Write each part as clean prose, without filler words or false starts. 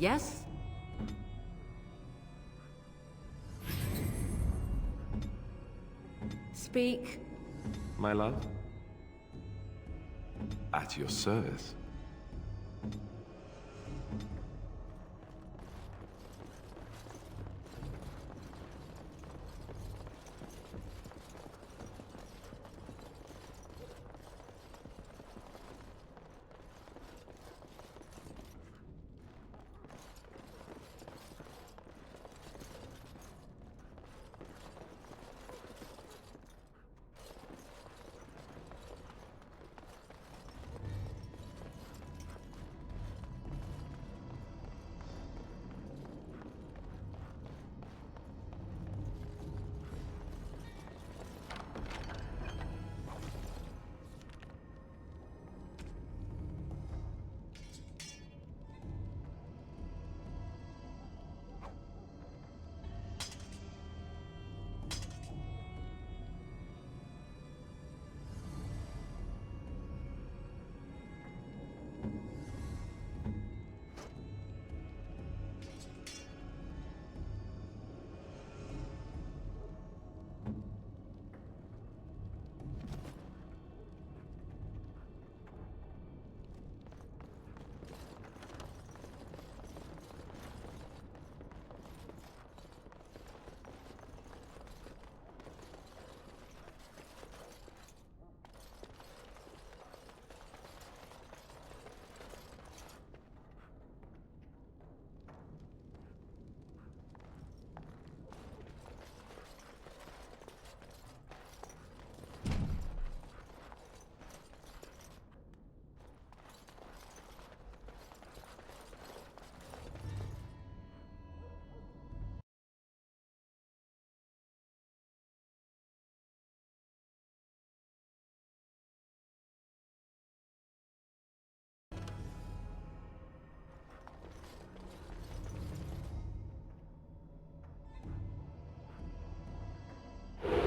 Yes? Speak. My love? At your service.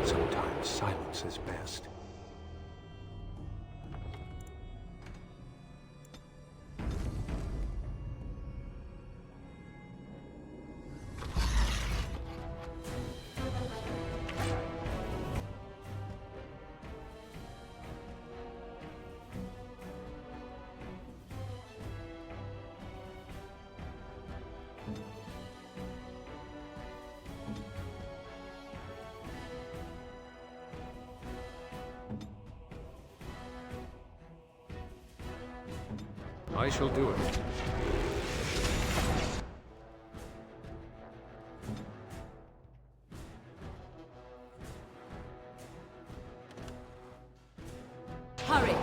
Sometimes silence is best. I shall do it. Hurry!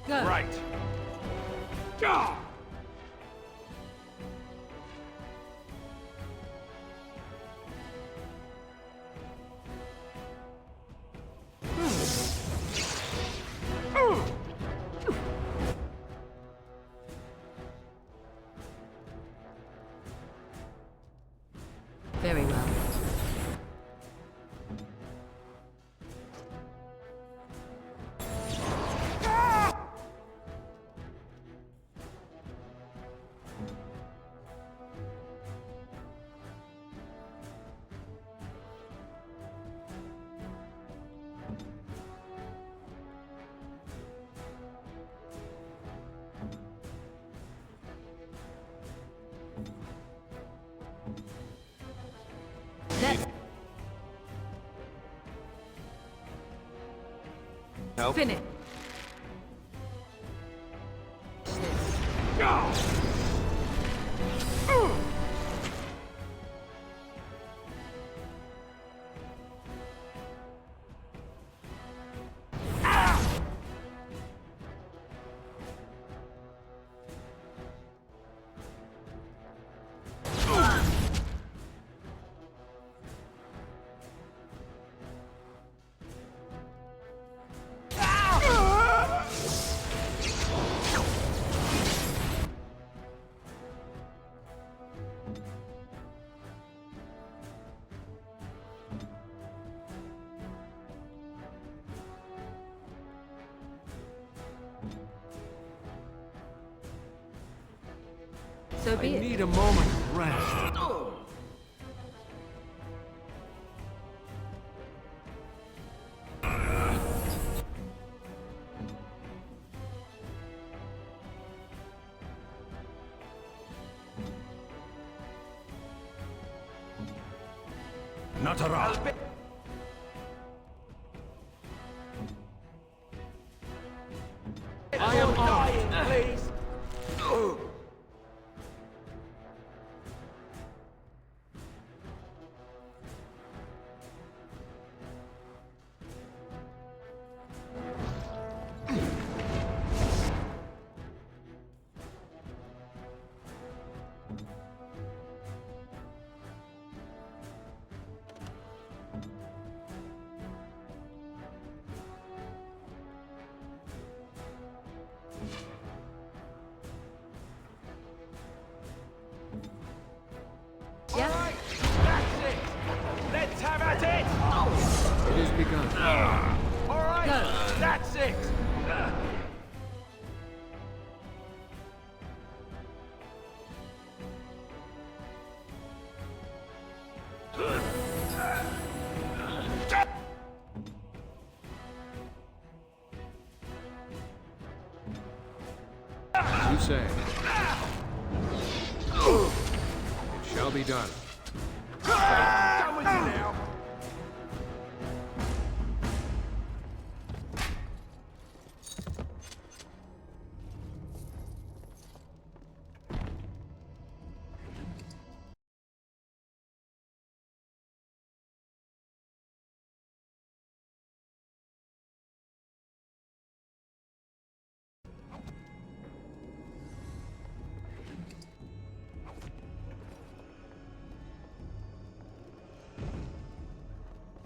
Go! Right. Go! Very well. Let's Help? finish. Go! So I be it. need a moment of rest. Not around. I am armed. Please. Yeah? Right, that's it. Let's have at it. It has begun. All right, Go. that's it. you say. It shall be done. Done with you now.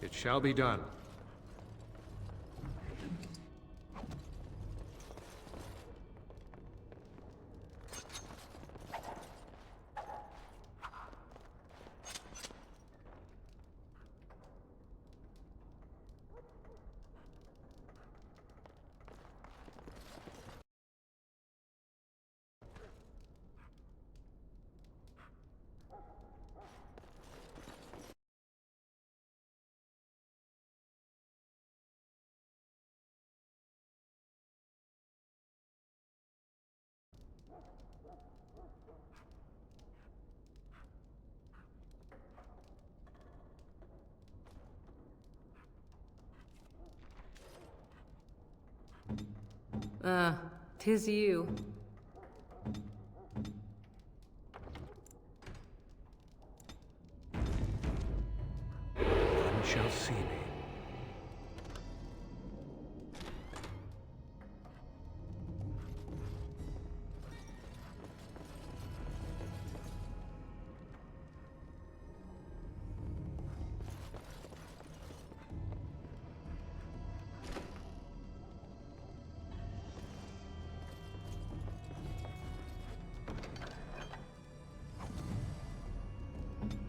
It shall be done. Tis you. None shall see me.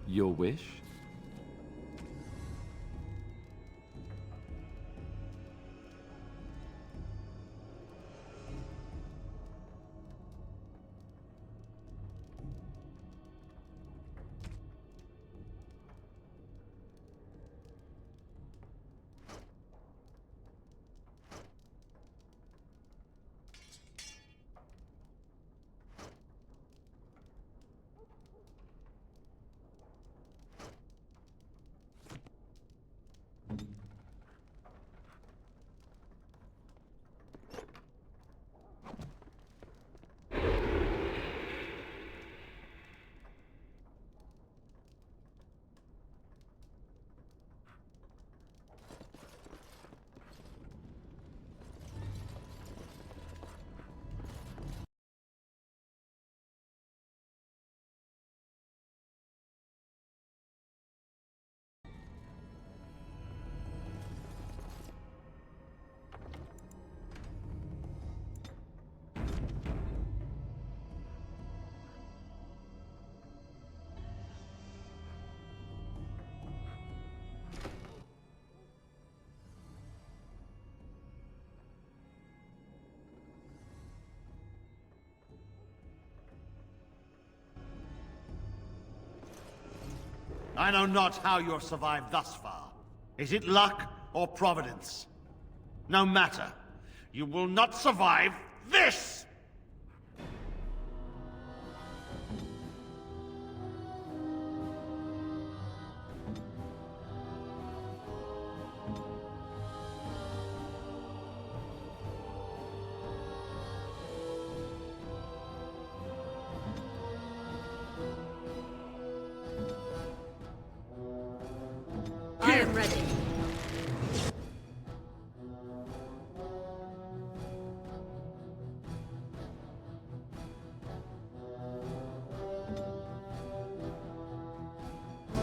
Your wish? I know not how you have survived thus far. Is it luck or providence? No matter. You will not survive this! I am ready.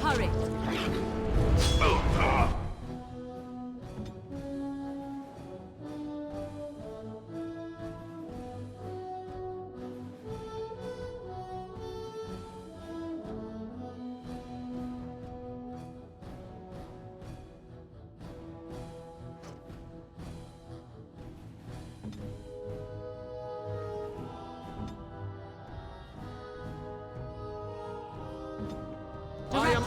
Hurry. I am...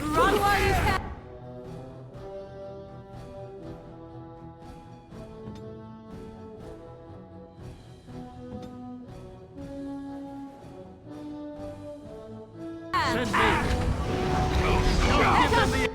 Run while you can! Send me. Don't give them the...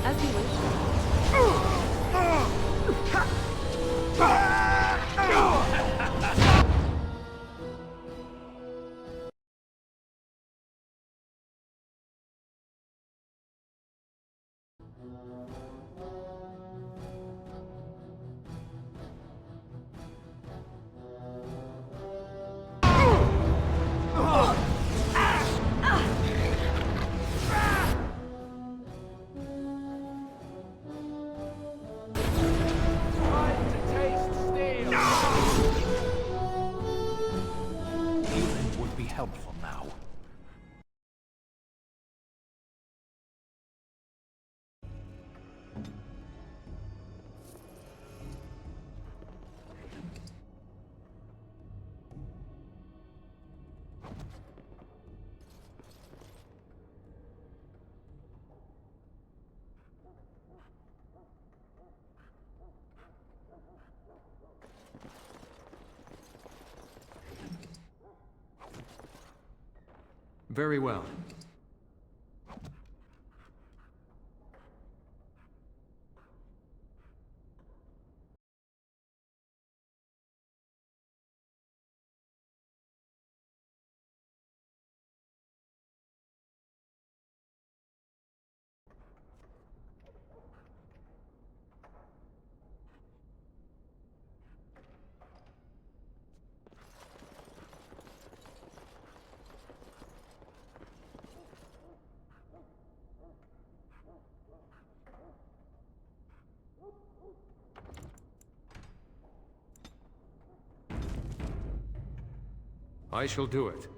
As you wish. Time to taste steel. Healing would be helpful now. Very well. I shall do it.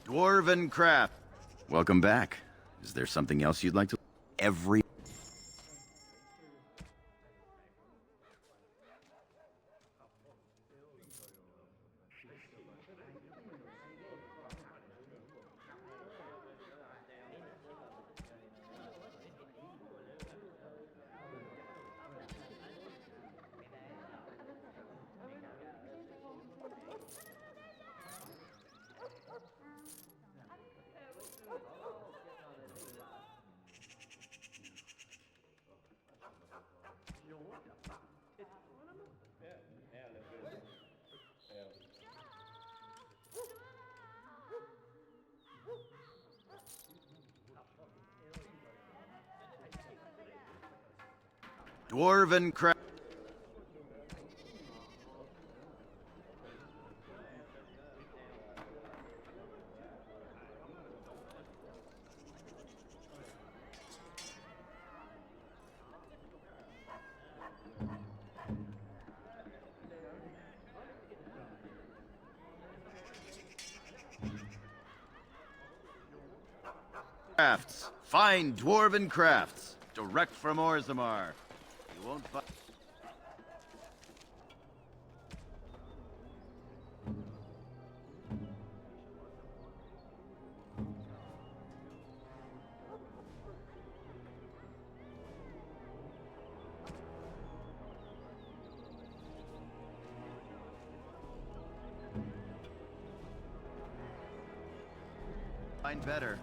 Dwarven craft. Welcome back. Is there something else you'd like to... Every... Dwarven craft. Crafts. Fine dwarven crafts. Direct from Orzammar. You won't find... Find better.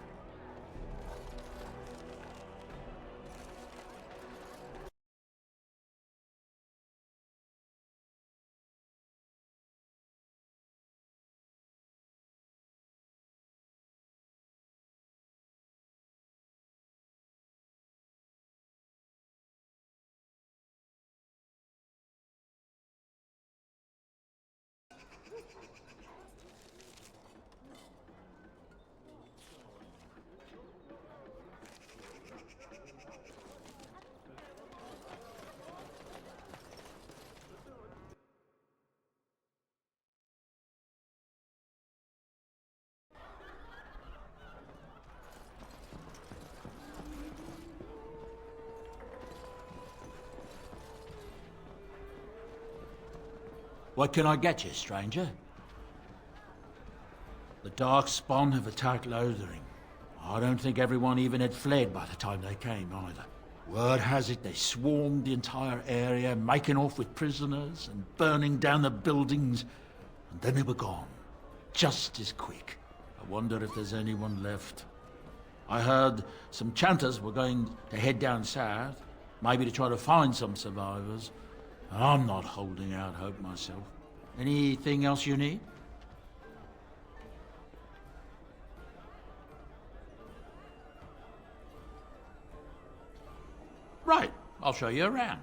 What can I get you, stranger? The Darkspawn have attacked Lothering. I don't think everyone even had fled by the time they came, either. Word has it they swarmed the entire area, making off with prisoners and burning down the buildings, and then they were gone. Just as quick. I wonder if there's anyone left. I heard some chanters were going to head down south, maybe to try to find some survivors. I'm not holding out hope myself. Anything else you need? Right, I'll show you around.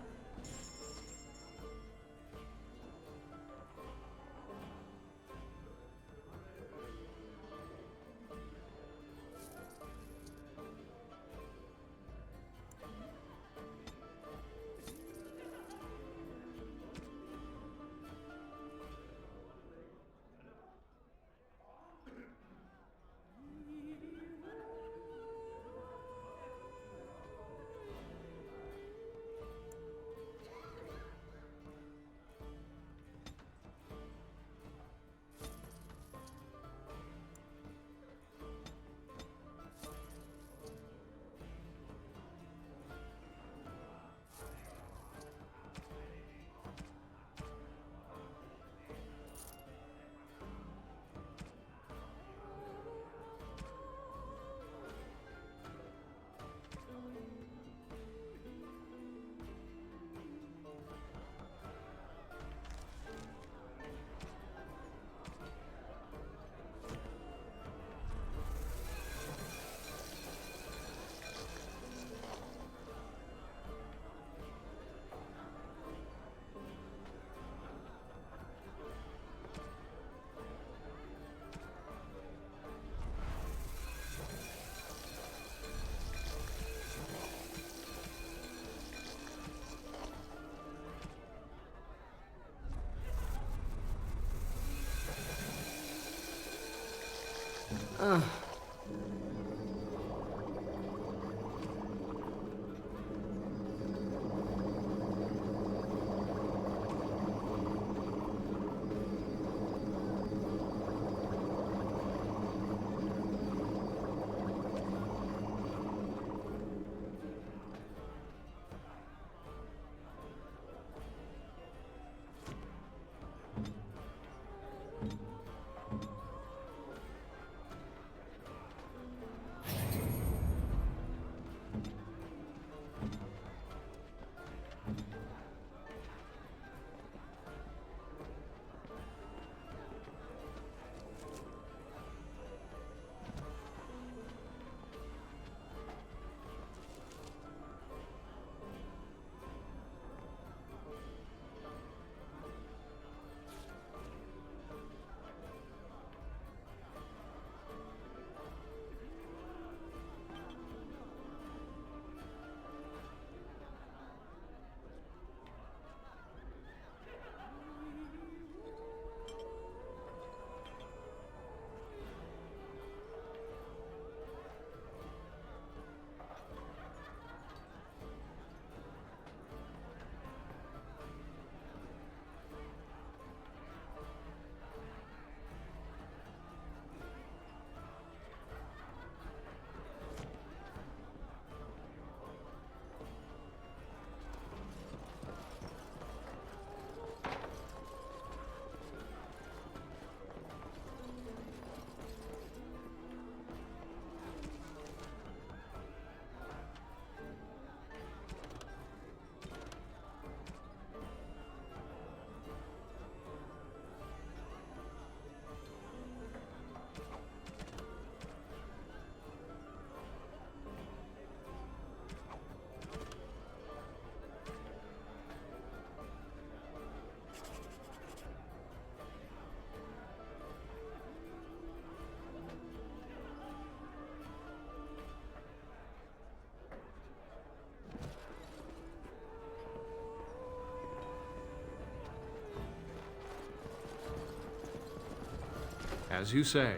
As you say.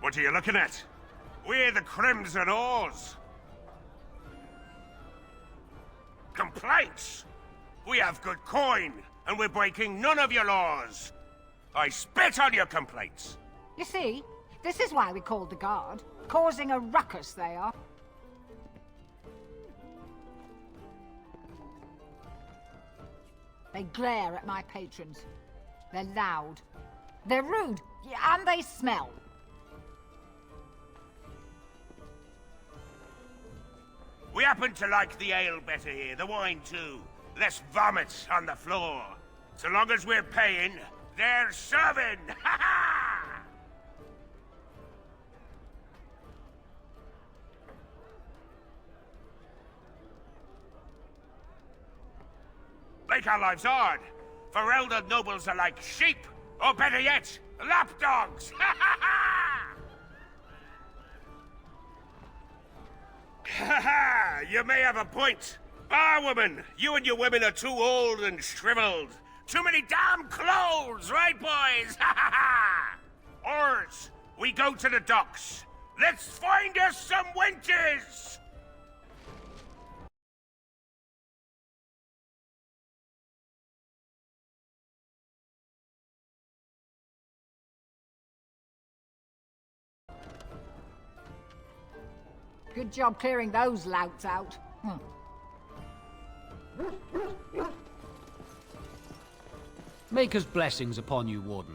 What are you looking at? We're the Crimson Oars. complaints. We have good coin, and we're breaking none of your laws. I spit on your complaints. You see, this is why we called the guard. Causing a ruckus, they are. They glare at my patrons. They're loud. They're rude, and they smell. We happen to like the ale better here, the wine too. Less vomit on the floor. So long as we're paying, they're serving! Ha ha! Make our lives hard. For elder nobles are like sheep, or better yet, lapdogs! Ha ha ha! Ha ha! You may have a point. Barwoman, you and your women are too old and shriveled. Too many damn clothes, right, boys? Ha ha ha! Oars, we go to the docks. Let's find us some wenches! Good job clearing those louts out. Maker's blessings upon you, Warden.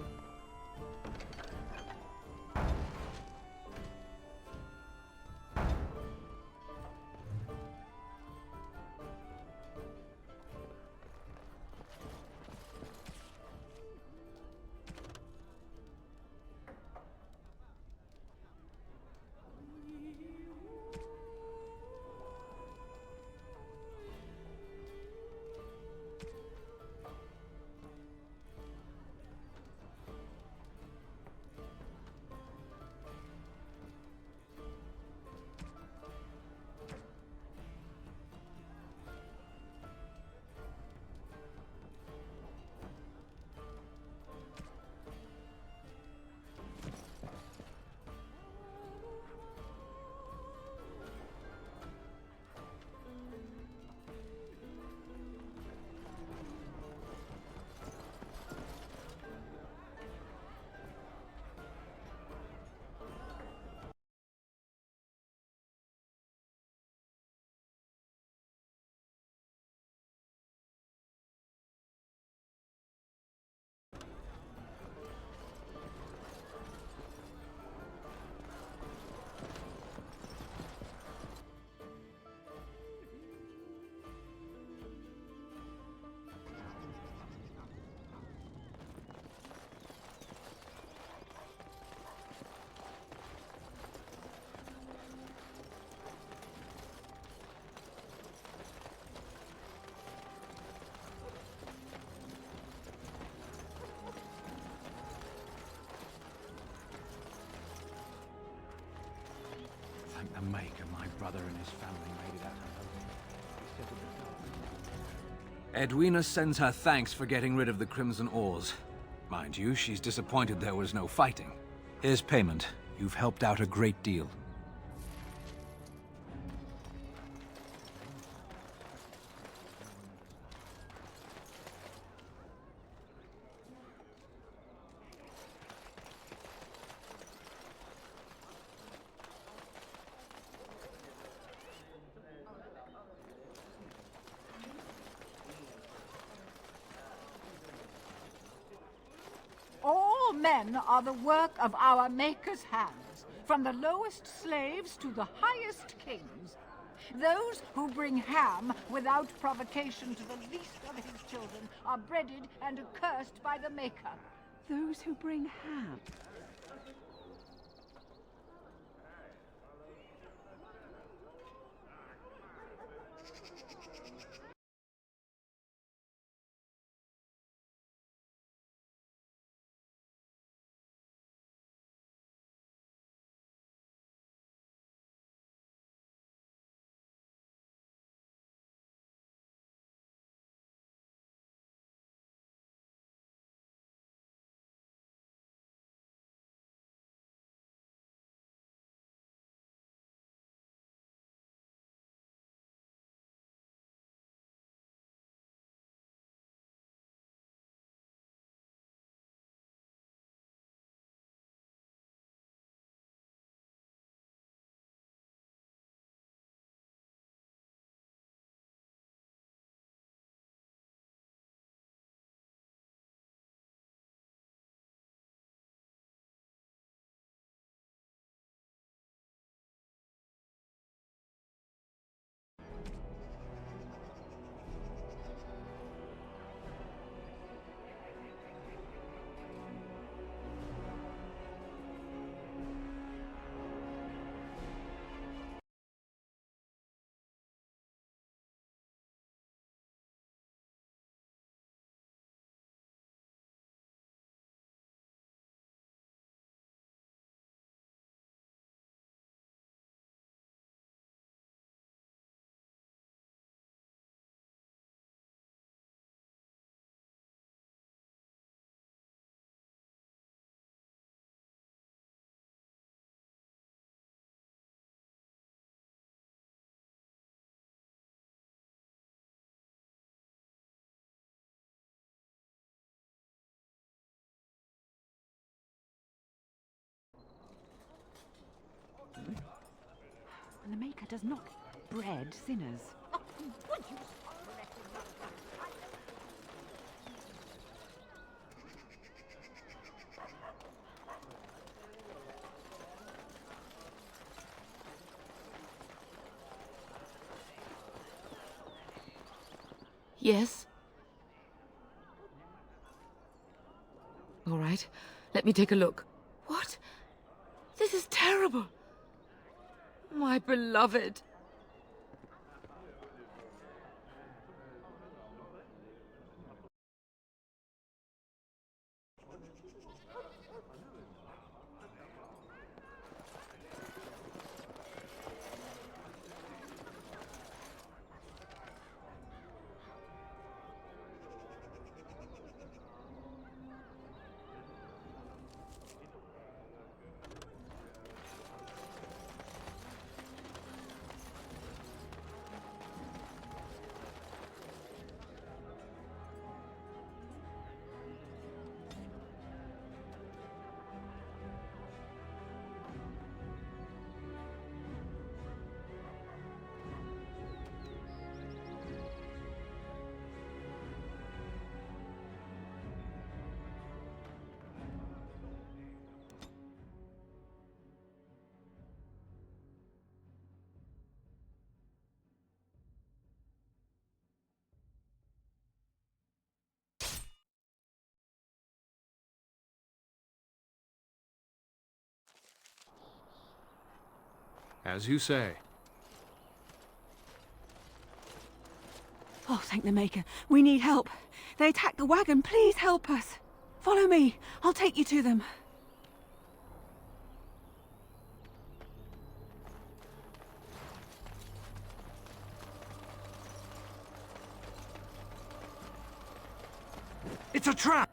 Thank the Maker, my brother and his family made it out alive. Edwina sends her thanks for getting rid of the Crimson Oars. Mind you, she's disappointed there was no fighting. Here's payment. You've helped out a great deal. All men are the work of our Maker's hands, from the lowest slaves to the highest kings. Those who bring ham without provocation to the least of his children are breaded and accursed by the Maker. Those who bring ham. does not breed sinners. Oh, would you stop wrecking my Yes? All right, let me take a look. What? This is terrible. My beloved. As you say. Oh, thank the Maker. We need help. They attacked the wagon. Please help us. Follow me. I'll take you to them. It's a trap!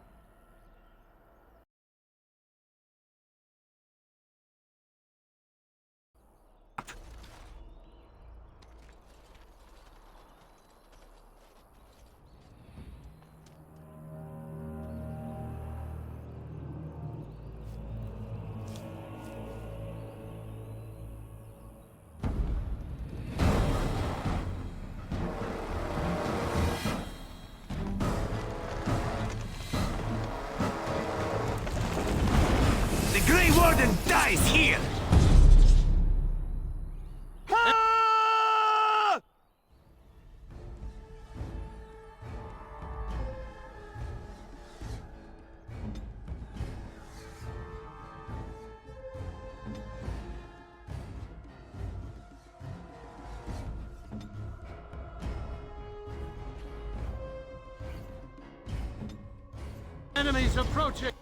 Warden dies here! Enemies approaching!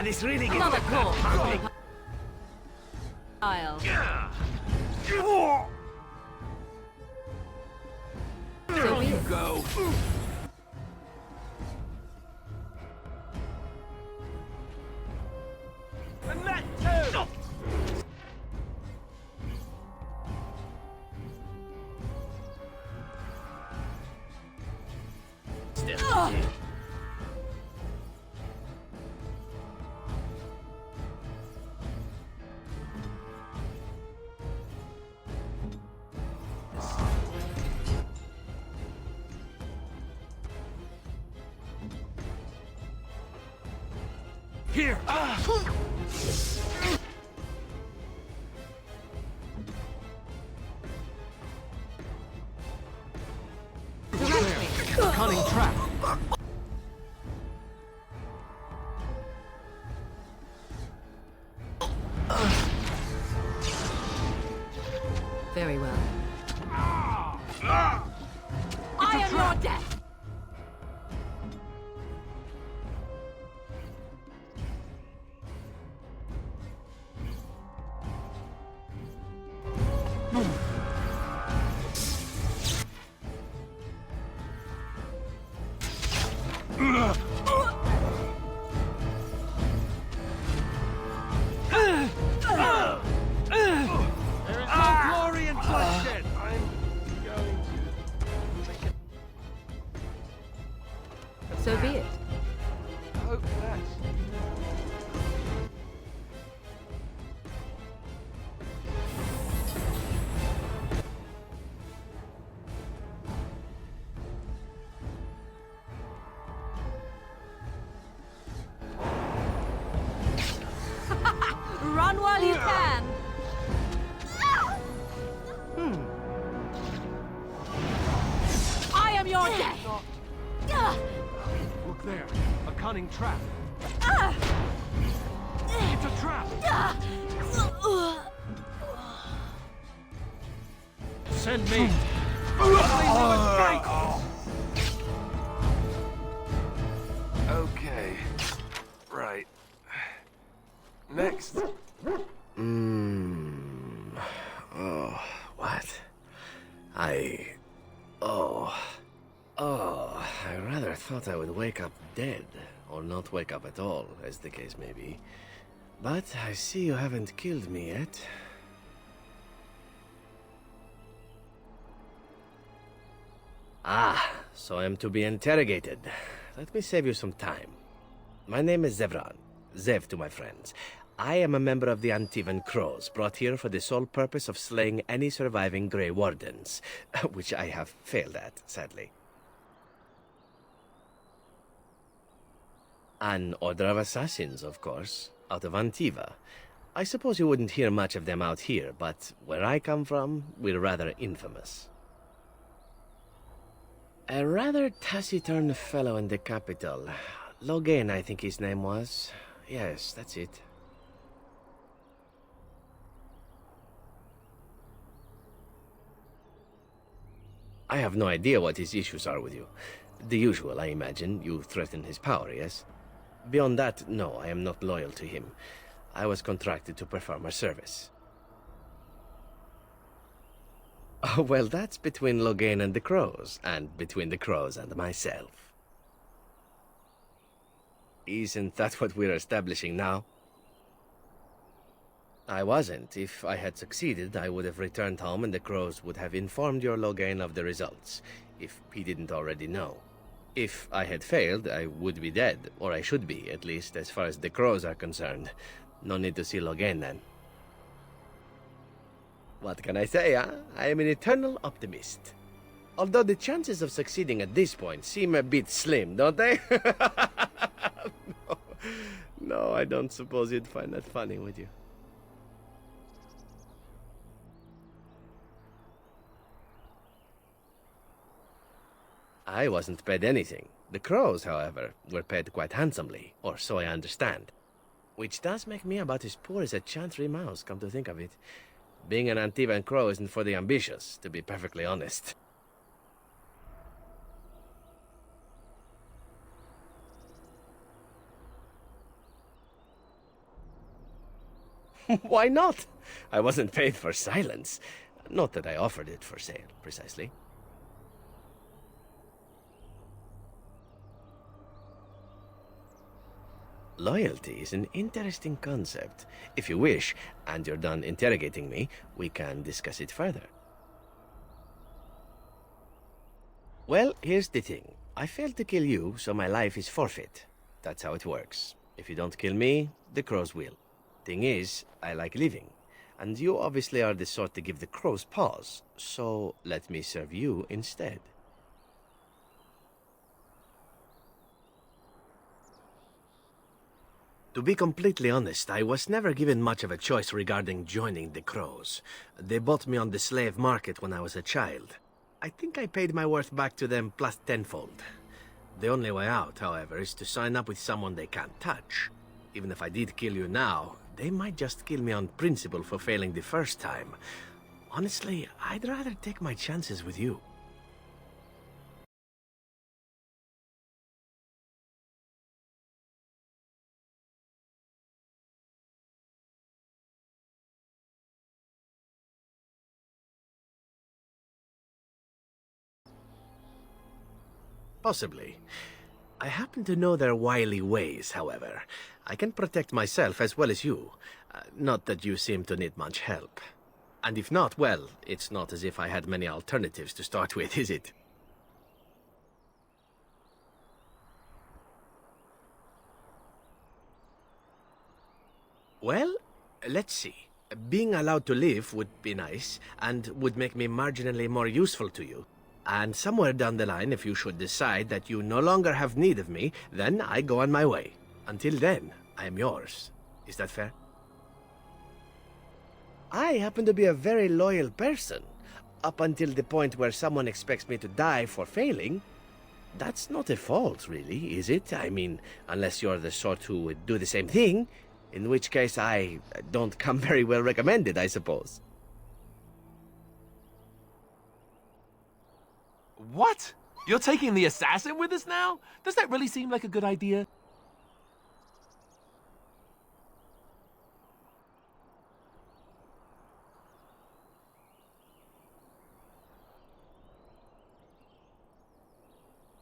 this really gets Another the call. blood pumping. I'll. There you go. And that too! Here! A cunning trap. Very well. I am your death! There is no glory in bloodshed! So be it. Hope that's... Run while you can! I am your death! Look there. A cunning trap. It's a trap. Send me. Okay. Right. Next. Oh, what? I rather thought I would wake up dead, or not wake up at all, as the case may be. But I see you haven't killed me yet. Ah, so I am to be interrogated. Let me save you some time. My name is Zevran. Zev to my friends. I am a member of the Antivan Crows, brought here for the sole purpose of slaying any surviving Grey Wardens, which I have failed at, sadly. An order of assassins, of course, out of Antiva. I suppose you wouldn't hear much of them out here, but where I come from, we're rather infamous. A rather taciturn fellow in the capital. Logan, I think his name was. Yes, that's it. I have no idea what his issues are with you. The usual, I imagine. You threaten his power, yes? Beyond that, no, I am not loyal to him. I was contracted to perform a service. Oh, well, that's between Logan and the Crows, and between the Crows and myself. Isn't that what we're establishing now? I wasn't. If I had succeeded, I would have returned home and the Crows would have informed your Logan of the results, if he didn't already know. If I had failed, I would be dead, or I should be, at least as far as the Crows are concerned. No need to see Logan then. What can I say, huh? I am an eternal optimist. Although the chances of succeeding at this point seem a bit slim, don't they? No, I don't suppose you'd find that funny, would you? I wasn't paid anything. The Crows, however, were paid quite handsomely, or so I understand. Which does make me about as poor as a chantry mouse, come to think of it. Being an Antivan Crow isn't for the ambitious, to be perfectly honest. Why not? I wasn't paid for silence. Not that I offered it for sale, precisely. Loyalty is an interesting concept. If you wish, and you're done interrogating me, we can discuss it further. Well, here's the thing. I failed to kill you, so my life is forfeit. That's how it works. If you don't kill me, the crows will. Thing is, I like living. And you obviously are the sort to give the crows pause, so let me serve you instead. To be completely honest, I was never given much of a choice regarding joining the crows. They bought me on the slave market when I was a child. I think I paid my worth back to them plus tenfold. The only way out, however, is to sign up with someone they can't touch. Even if I did kill you now, they might just kill me on principle for failing the first time. Honestly, I'd rather take my chances with you. Possibly. I happen to know their wily ways, however. I can protect myself as well as you. Not that you seem to need much help. And if not, well, it's not as if I had many alternatives to start with, is it? Well, let's see. Being allowed to live would be nice, and would make me marginally more useful to you. And somewhere down the line, if you should decide that you no longer have need of me, then I go on my way. Until then, I am yours. Is that fair? I happen to be a very loyal person. Up until the point where someone expects me to die for failing. That's not a fault, really, is it? I mean, unless you're the sort who would do the same thing, in which case I don't come very well recommended, I suppose. What? You're taking the assassin with us now? Does that really seem like a good idea?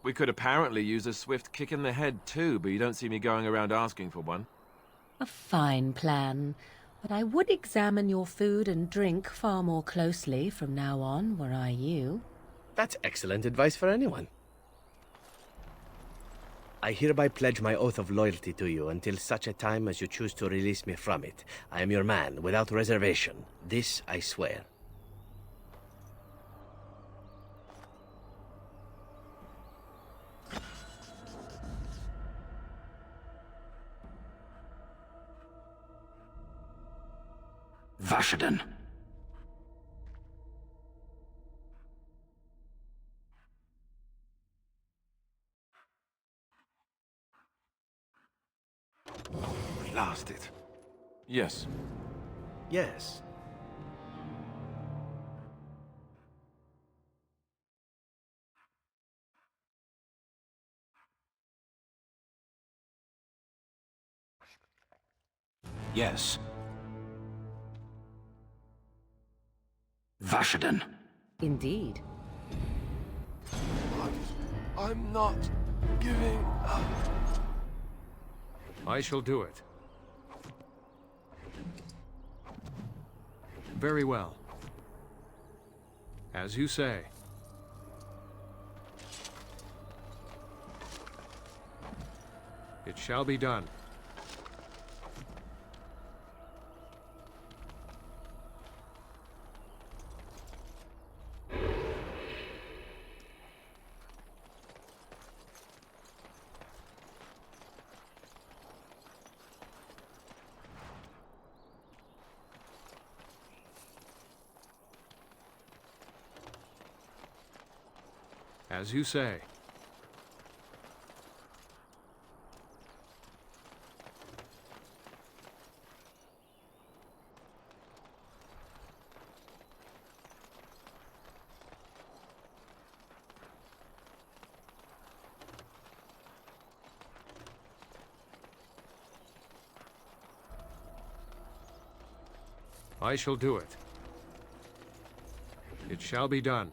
We could apparently use a swift kick in the head too, but you don't see me going around asking for one. A fine plan, but I would examine your food and drink far more closely from now on, were I you. That's excellent advice for anyone. I hereby pledge my oath of loyalty to you until such a time as you choose to release me from it. I am your man, without reservation. This I swear. Vashaden. Blast it. Yes. Yes. Yes. Vashaden. Indeed. I'm not giving up. I shall do it. Very well. As you say. It shall be done. As you say. I shall do it. It shall be done.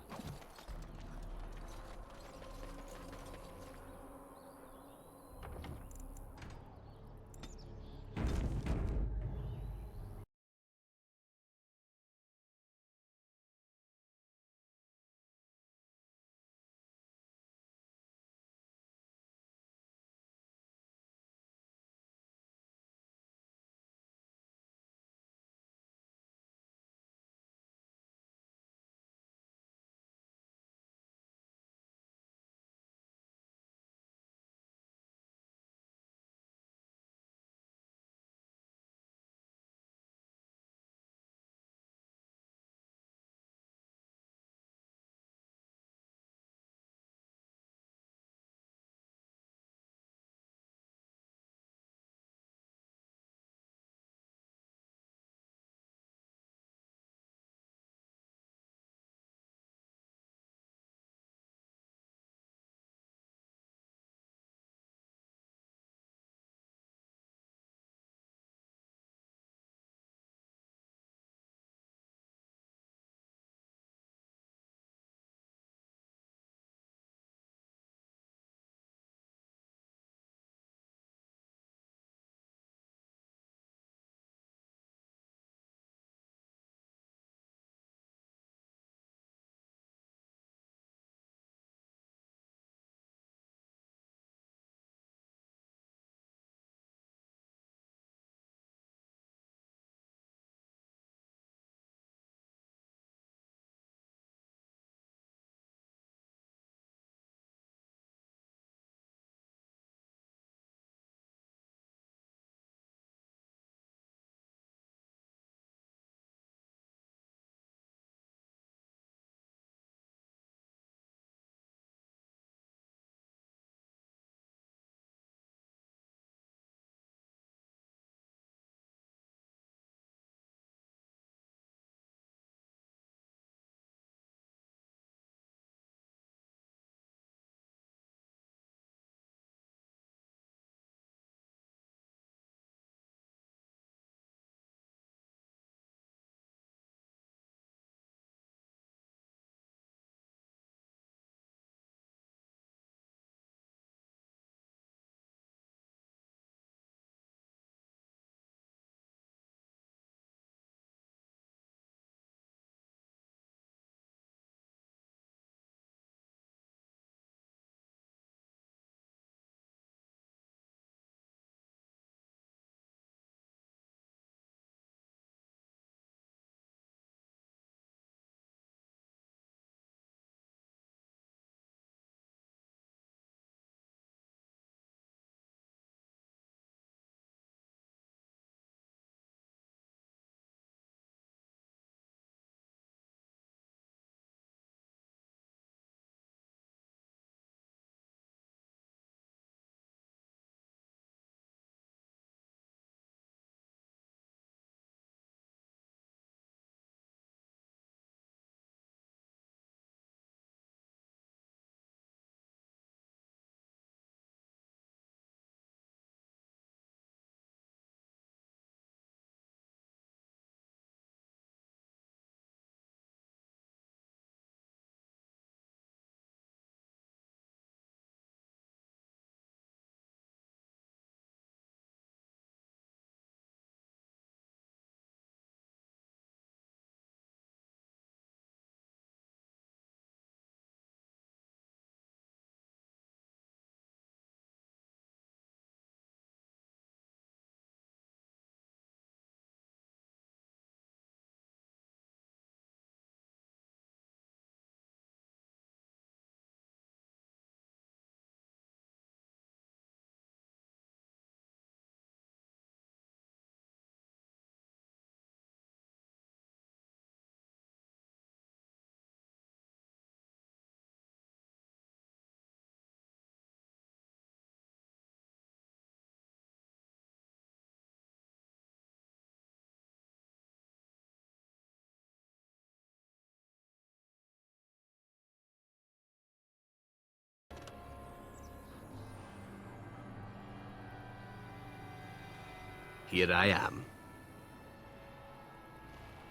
Here I am.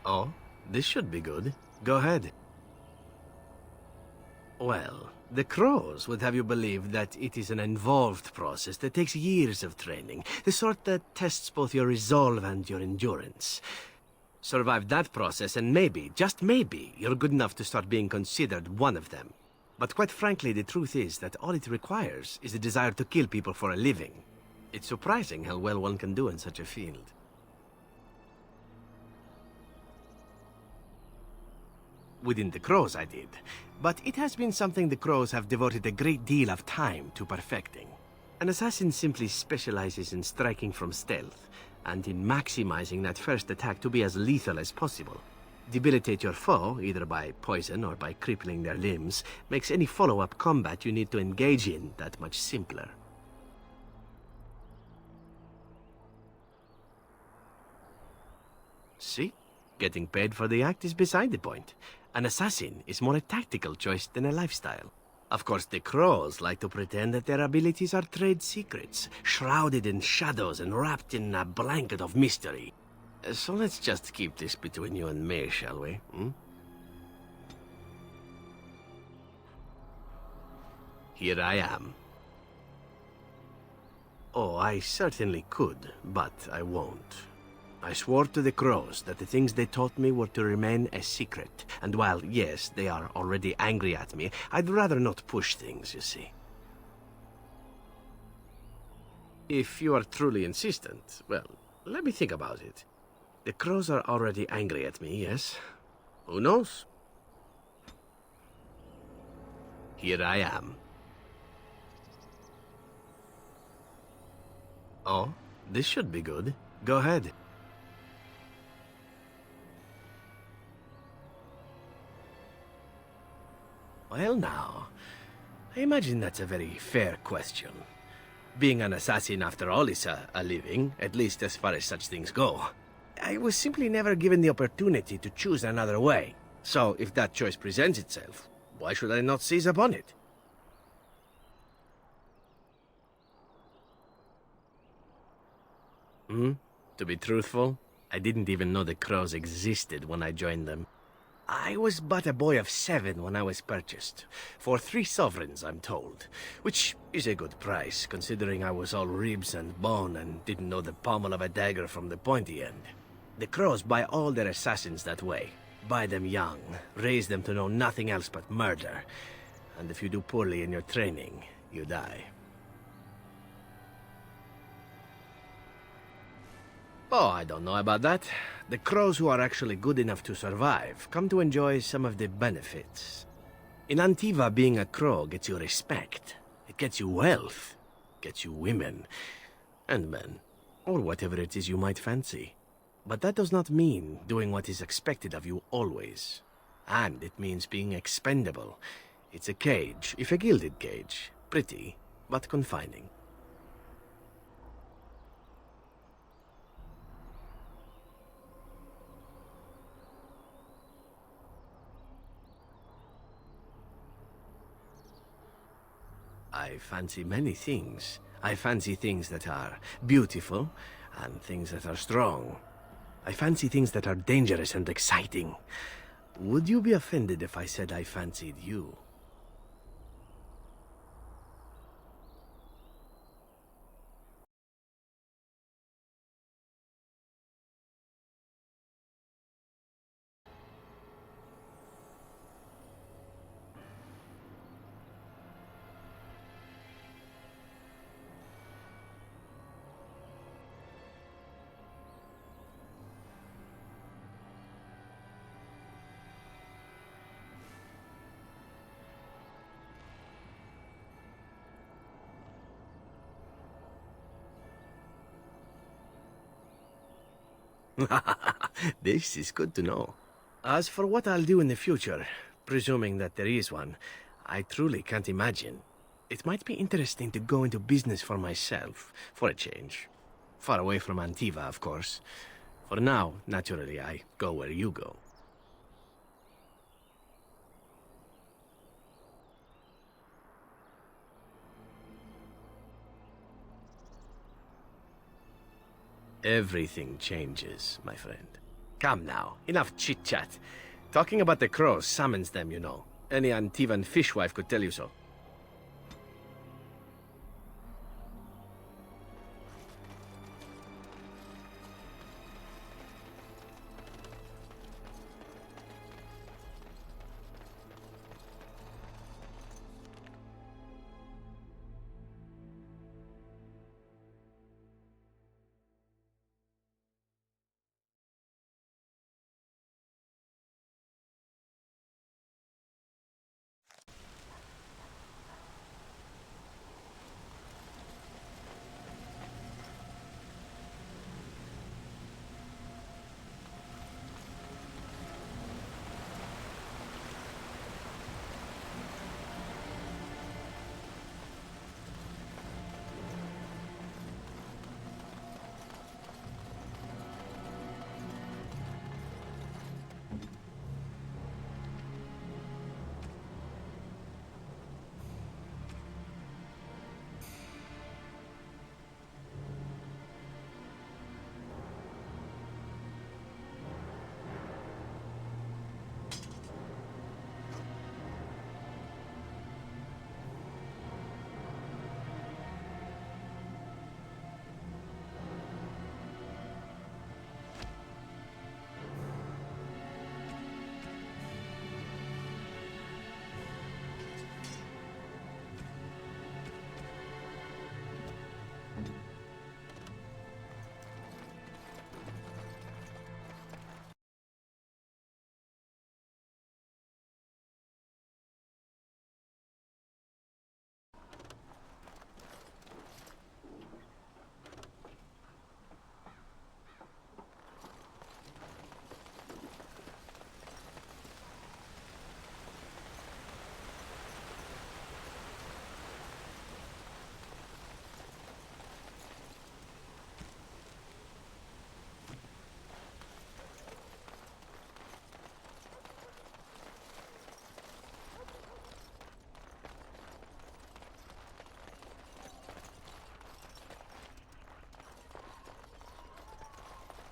Oh, this should be good. Go ahead. Well, the crows would have you believe that it is an involved process that takes years of training, the sort that tests both your resolve and your endurance. Survive that process and maybe, just maybe, you're good enough to start being considered one of them. But quite frankly, the truth is that all it requires is a desire to kill people for a living. It's surprising how well one can do in such a field. Within the crows, I did. But it has been something the crows have devoted a great deal of time to perfecting. An assassin simply specializes in striking from stealth, and in maximizing that first attack to be as lethal as possible. Debilitate your foe, either by poison or by crippling their limbs, makes any follow-up combat you need to engage in that much simpler. See? Getting paid for the act is beside the point. An assassin is more a tactical choice than a lifestyle. Of course, the crows like to pretend that their abilities are trade secrets, shrouded in shadows and wrapped in a blanket of mystery. So let's just keep this between you and me, shall we? Here I am. Oh, I certainly could, but I won't. I swore to the crows that the things they taught me were to remain a secret. And while, yes, they are already angry at me, I'd rather not push things, you see. If you are truly insistent, well, let me think about it. The crows are already angry at me, yes? Who knows? Here I am. Oh, this should be good. Go ahead. Well now, I imagine that's a very fair question. Being an assassin, after all, is a living, at least as far as such things go. I was simply never given the opportunity to choose another way. So, if that choice presents itself, why should I not seize upon it? To be truthful, I didn't even know the crows existed when I joined them. I was but a boy of 7 when I was purchased, for 3 sovereigns, I'm told, which is a good price, considering I was all ribs and bone and didn't know the pommel of a dagger from the pointy end. The crows buy all their assassins that way. Buy them young, raise them to know nothing else but murder, and if you do poorly in your training, you die. Oh, I don't know about that. The crows who are actually good enough to survive come to enjoy some of the benefits. In Antiva, being a crow gets you respect. It gets you wealth. Gets you women. And men. Or whatever it is you might fancy. But that does not mean doing what is expected of you always. And it means being expendable. It's a cage, if a gilded cage. Pretty, but confining. I fancy many things. I fancy things that are beautiful, and things that are strong. I fancy things that are dangerous and exciting. Would you be offended if I said I fancied you? This is good to know. As for what I'll do in the future, presuming that there is one, I truly can't imagine. It might be interesting to go into business for myself, for a change. Far away from Antiva, of course. For now, naturally, I go where you go. Everything changes, my friend. Come now, enough chit-chat. Talking about the crows summons them, you know. Any Antivan fishwife could tell you so.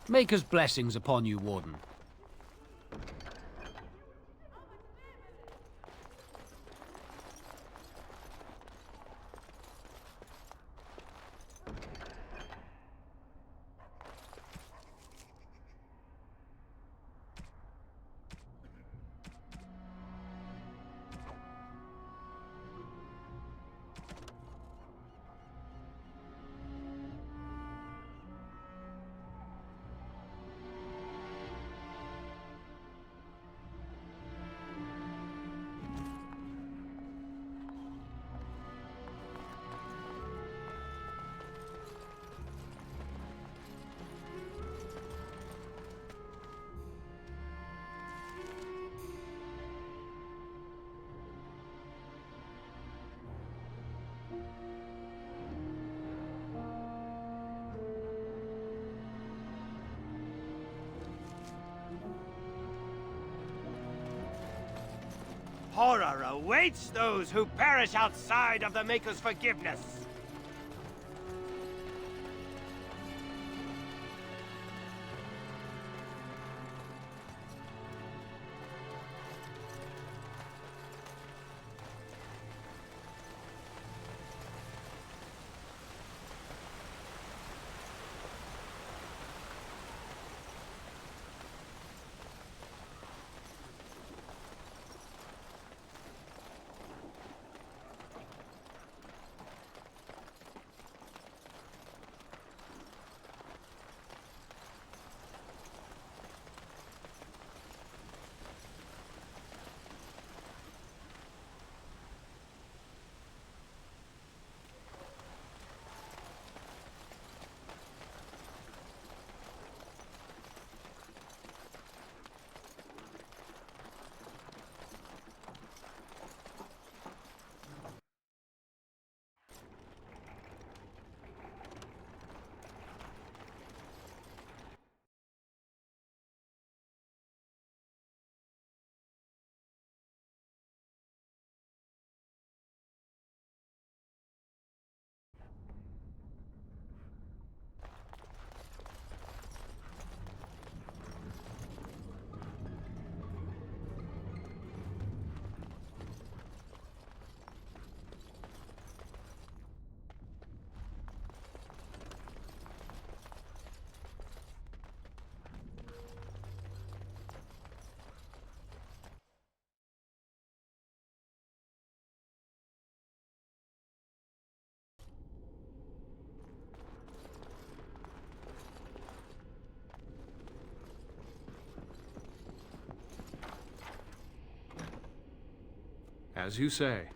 Maker's blessings upon you, Warden. Horror awaits those who perish outside of the Maker's forgiveness. As you say.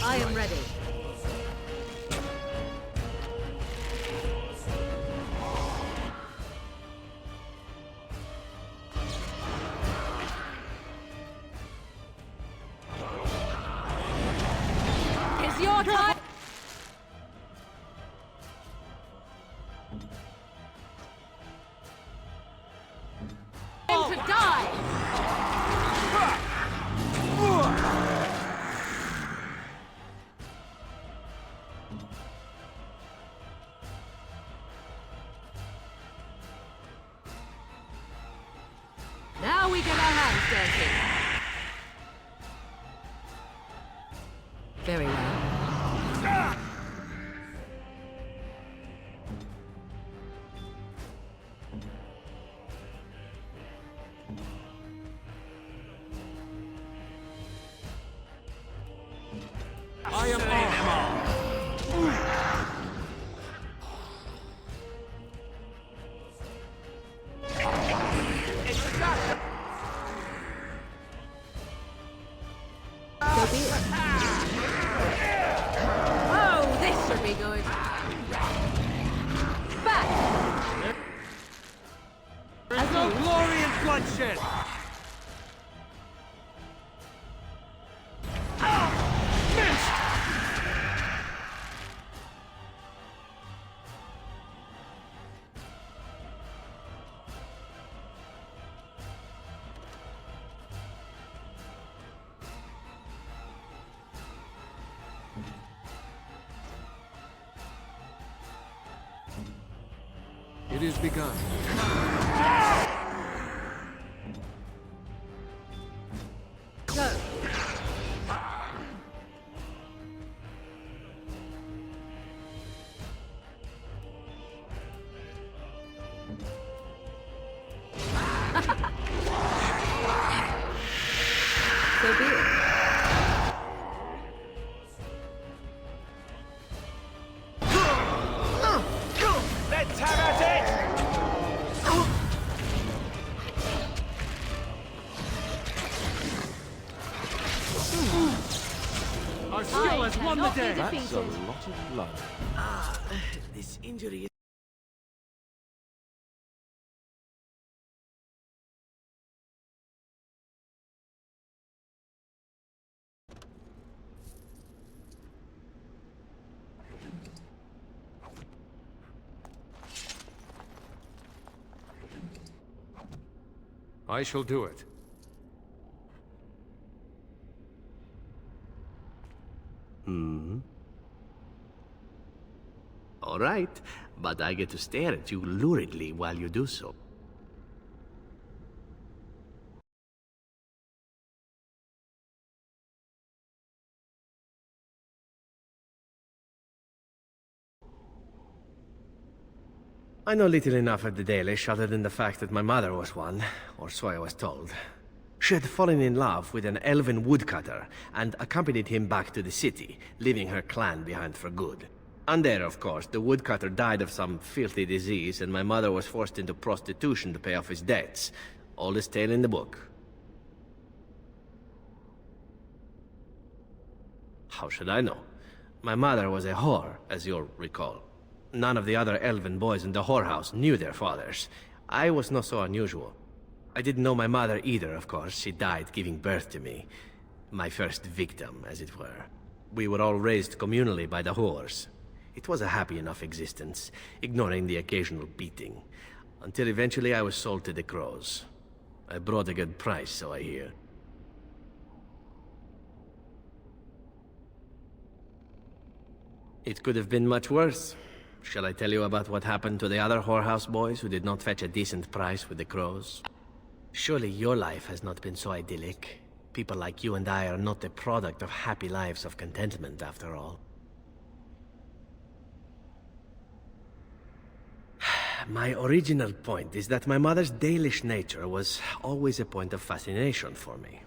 I am ready. It's your time! Time to die! Now we get our hands dirty. Very well. I am them all. It is begun. Go. So be it. Let's have at it! Our skill has won the day. That's a lot of blood. This injury is... I shall do it. All right, but I get to stare at you luridly while you do so. I know little enough of the Dalish other than the fact that my mother was one, or so I was told. She had fallen in love with an elven woodcutter and accompanied him back to the city, leaving her clan behind for good. And there, of course, the woodcutter died of some filthy disease and my mother was forced into prostitution to pay off his debts. Oldest tale in the book. How should I know? My mother was a whore, as you'll recall. None of the other elven boys in the whorehouse knew their fathers. I was not so unusual. I didn't know my mother either, of course. She died giving birth to me. My first victim, as it were. We were all raised communally by the whores. It was a happy enough existence, ignoring the occasional beating. Until eventually I was sold to the crows. I brought a good price, so I hear. It could have been much worse. Shall I tell you about what happened to the other whorehouse boys who did not fetch a decent price with the crows? Surely your life has not been so idyllic. People like you and I are not the product of happy lives of contentment, after all. My original point is that my mother's Dalish nature was always a point of fascination for me.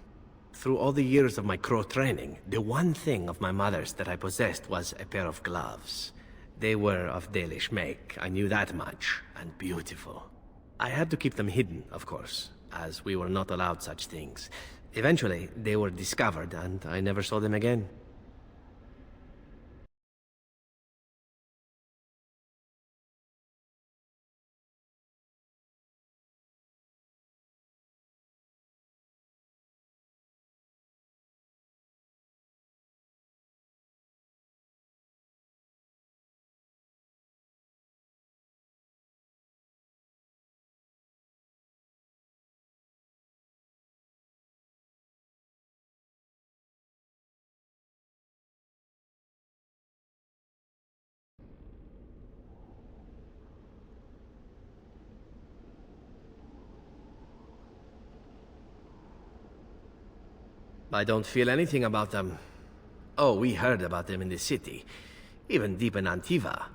Through all the years of my crow training, the one thing of my mother's that I possessed was a pair of gloves. They were of Dalish make, I knew that much, and beautiful. I had to keep them hidden, of course, as we were not allowed such things. Eventually, they were discovered, and I never saw them again. I don't feel anything about them. Oh, we heard about them in the city. Even deep in Antiva.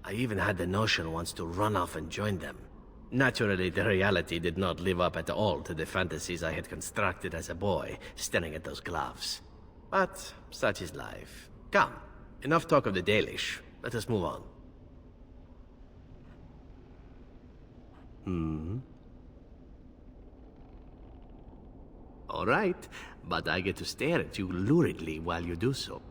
I even had the notion once to run off and join them. Naturally, the reality did not live up at all to the fantasies I had constructed as a boy, staring at those gloves. But such is life. Come, enough talk of the Dalish. Let us move on. All right, but I get to stare at you luridly while you do so.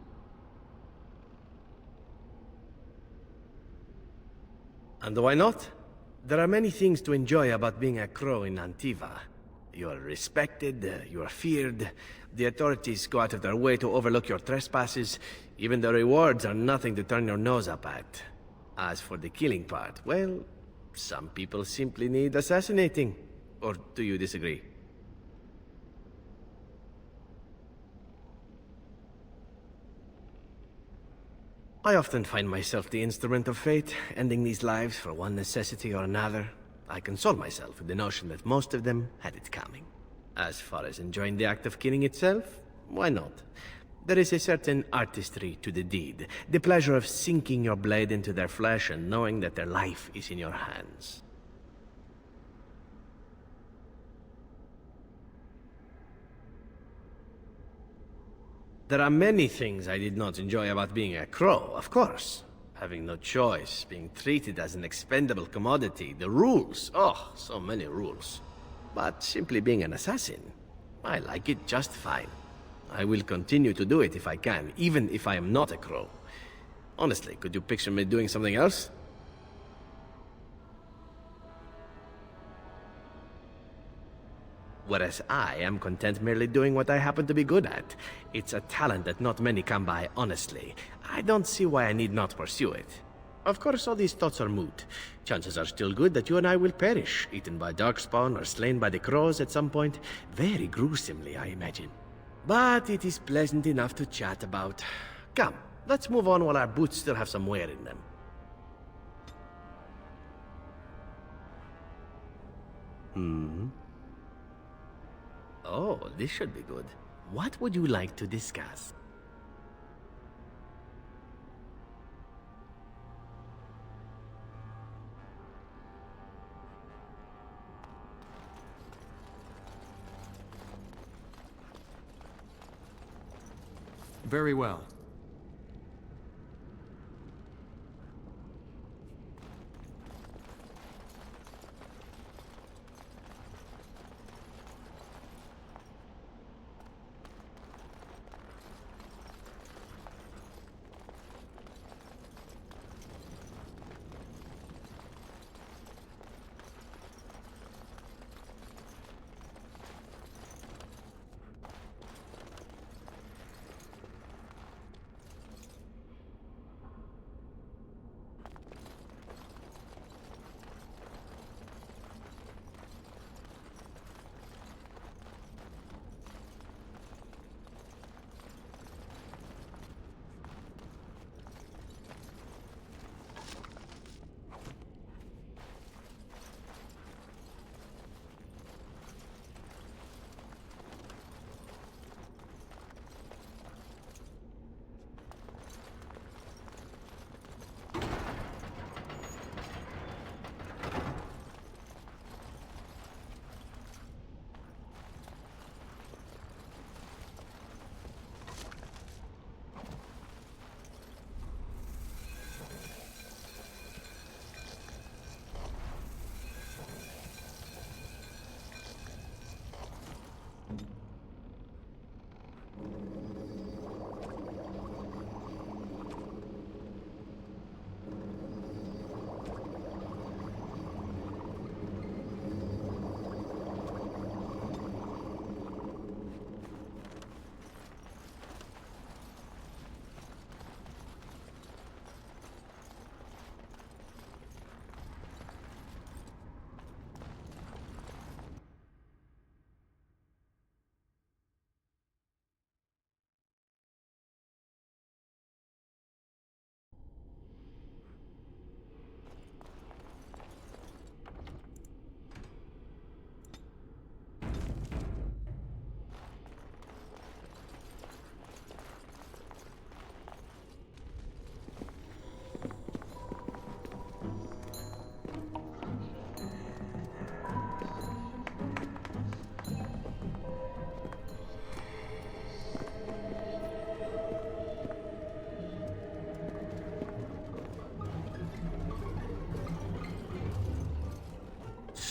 And why not? There are many things to enjoy about being a crow in Antiva. You are respected, you are feared, the authorities go out of their way to overlook your trespasses, even the rewards are nothing to turn your nose up at. As for the killing part, well, some people simply need assassinating. Or do you disagree? I often find myself the instrument of fate, ending these lives for one necessity or another. I console myself with the notion that most of them had it coming. As far as enjoying the act of killing itself, why not? There is a certain artistry to the deed, the pleasure of sinking your blade into their flesh and knowing that their life is in your hands. There are many things I did not enjoy about being a crow, of course. Having no choice, being treated as an expendable commodity, the rules, oh, so many rules. But simply being an assassin, I like it just fine. I will continue to do it if I can, even if I am not a crow. Honestly, could you picture me doing something else? Whereas I am content merely doing what I happen to be good at. It's a talent that not many come by, honestly. I don't see why I need not pursue it. Of course, all these thoughts are moot. Chances are still good that you and I will perish, eaten by darkspawn or slain by the crows at some point. Very gruesomely, I imagine. But it is pleasant enough to chat about. Come, let's move on while our boots still have some wear in them. Oh, this should be good. What would you like to discuss? Very well.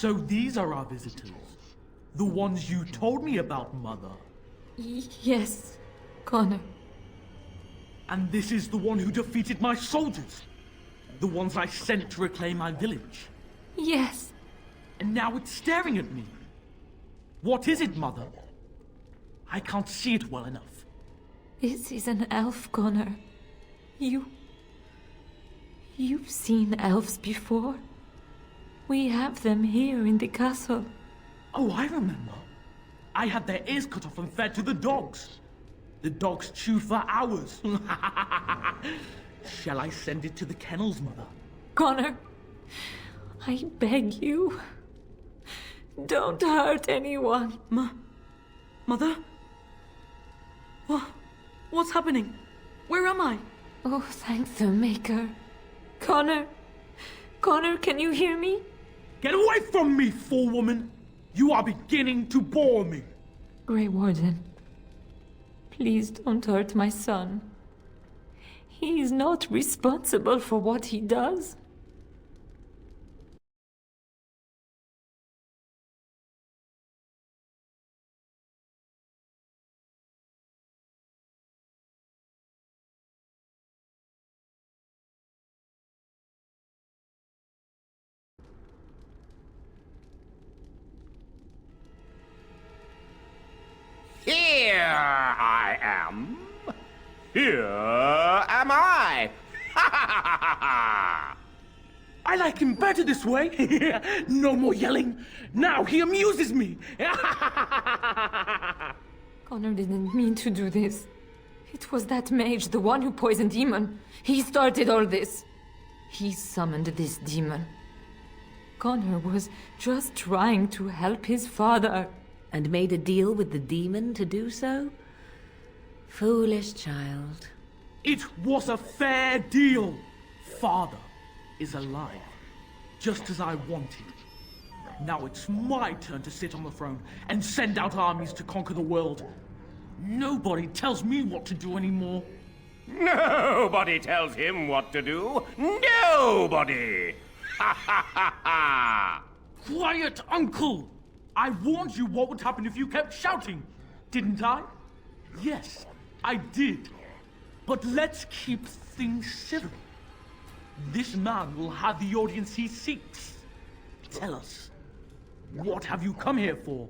So these are our visitors? The ones you told me about, Mother? Yes, Connor. And this is the one who defeated my soldiers? The ones I sent to reclaim my village? Yes. And now it's staring at me. What is it, Mother? I can't see it well enough. This is an elf, Connor. You've seen elves before. We have them here in the castle. Oh, I remember. I had their ears cut off and fed to the dogs. The dogs chewed for hours. Shall I send it to the kennels, Mother? Connor, I beg you. Don't hurt anyone. Mother? What's happening? Where am I? Oh, thank the Maker. Connor, can you hear me? Get away from me, fool woman! You are beginning to bore me. Grey Warden, please don't hurt my son. He is not responsible for what he does. Here I am. Here am I. I like him better this way. No more yelling. Now he amuses me. Connor didn't mean to do this. It was that mage, the one who poisoned Demon. He started all this. He summoned this demon. Connor was just trying to help his father. And made a deal with the demon to do so? Foolish child. It was a fair deal. Father is alive, just as I wanted. Now it's my turn to sit on the throne and send out armies to conquer the world. Nobody tells me what to do anymore. Nobody tells him what to do. Nobody. Ha ha ha ha. Quiet, Uncle! I warned you what would happen if you kept shouting, didn't I? Yes, I did. But let's keep things civil. This man will have the audience he seeks. Tell us, what have you come here for?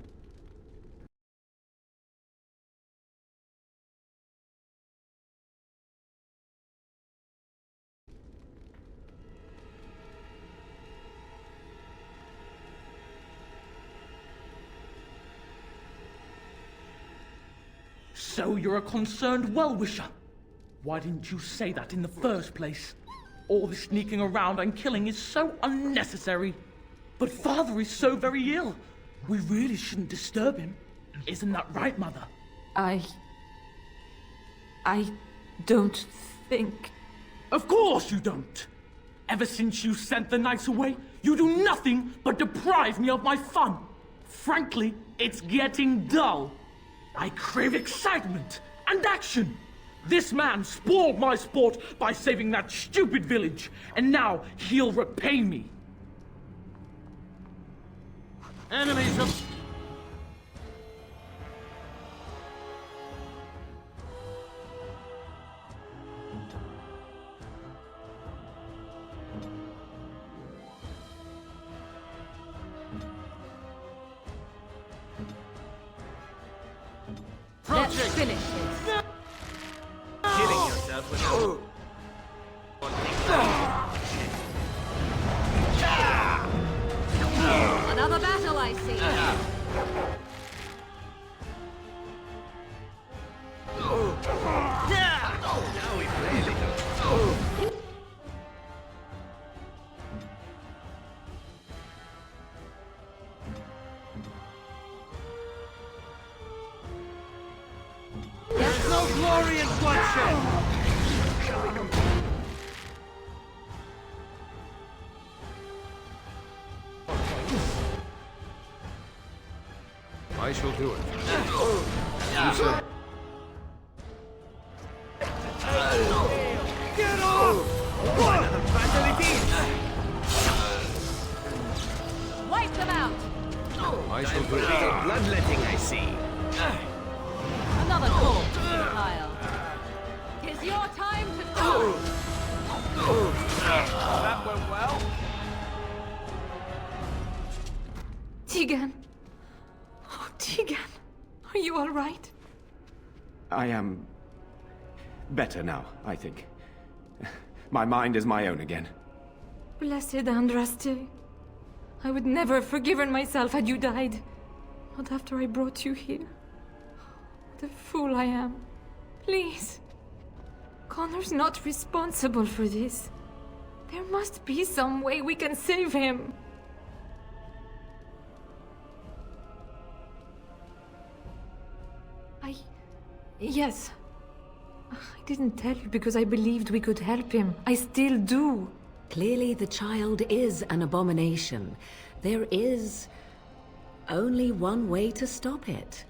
So you're a concerned well-wisher. Why didn't you say that in the first place? All the sneaking around and killing is so unnecessary. But Father is so very ill. We really shouldn't disturb him. Isn't that right, Mother? I don't think... Of course you don't! Ever since you sent the knights away, you do nothing but deprive me of my fun. Frankly, it's getting dull. I crave excitement and action. This man spoiled my sport by saving that stupid village, and now he'll repay me. Enemies of... Let's finish this. Kidding yourself with Another battle, I see. Now we really go. There's no glory in bloodshed! Shall we come? I shall do it. You said... Get off! Another fatality! Wipe them out! I shall do it. Bloodletting, I see. Another corpse to the pile. 'Tis your time to die! That went well. Tegan. Oh, Tegan. Are you all right? I am... better now, I think. My mind is my own again. Blessed Andraste. I would never have forgiven myself had you died. Not after I brought you here. What a fool I am. Please. Connor's not responsible for this. There must be some way we can save him. Yes. I didn't tell you because I believed we could help him. I still do. Clearly the child is an abomination. There is only one way to stop it.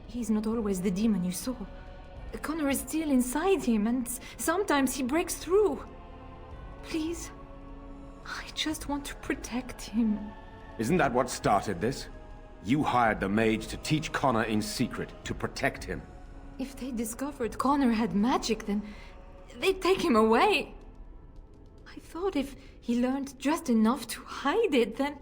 He's not always the demon you saw. Connor is still inside him, and sometimes he breaks through. Please, I just want to protect him. Isn't that what started this? You hired the mage to teach Connor in secret, to protect him. If they discovered Connor had magic, then they'd take him away. I thought if he learned just enough to hide it, then...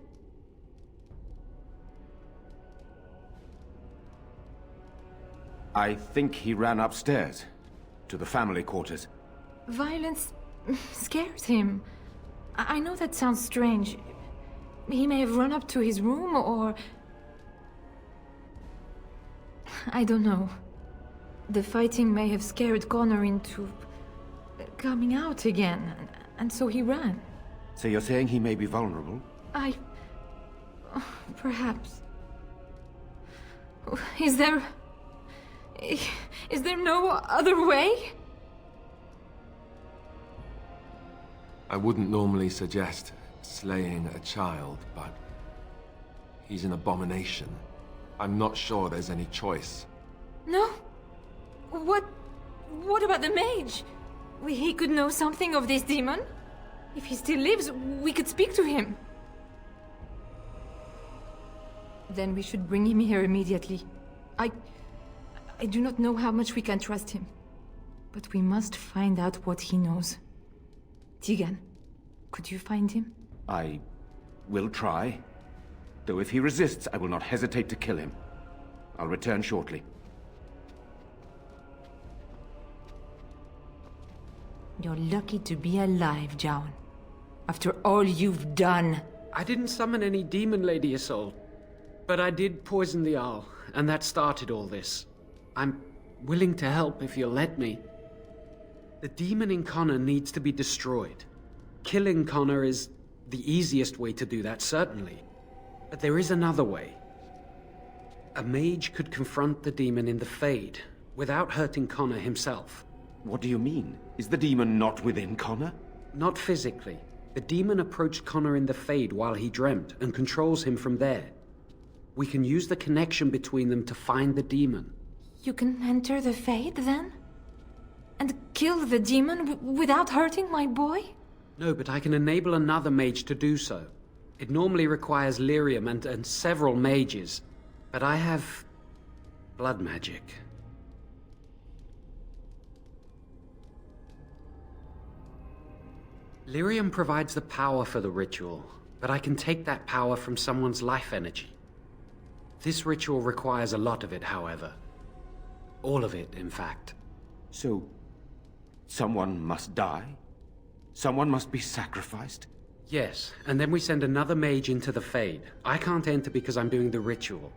I think he ran upstairs, to the family quarters. Violence scares him. I know that sounds strange. He may have run up to his room, or... I don't know. The fighting may have scared Connor into coming out again, and so he ran. So you're saying he may be vulnerable? Perhaps. Is there no other way? I wouldn't normally suggest slaying a child, but he's an abomination. I'm not sure there's any choice. No? What about the mage? He could know something of this demon. If he still lives, we could speak to him. Then we should bring him here immediately. I do not know how much we can trust him. But we must find out what he knows. Tegan, could you find him? I will try. Though if he resists, I will not hesitate to kill him. I'll return shortly. You're lucky to be alive, Jown. After all you've done. I didn't summon any demon, Lady Isolde. But I did poison the owl, and that started all this. I'm willing to help if you'll let me. The demon in Connor needs to be destroyed. Killing Connor is the easiest way to do that, certainly. But there is another way. A mage could confront the demon in the Fade, without hurting Connor himself. What do you mean? Is the demon not within Connor? Not physically. The demon approached Connor in the Fade while he dreamt, and controls him from there. We can use the connection between them to find the demon. You can enter the Fade, then? And kill the demon without hurting my boy? No, but I can enable another mage to do so. It normally requires lyrium and several mages. But I have... blood magic. Lyrium provides the power for the ritual, but I can take that power from someone's life energy. This ritual requires a lot of it, however. All of it, in fact. So, someone must die? Someone must be sacrificed? Yes, and then we send another mage into the Fade. I can't enter because I'm doing the ritual.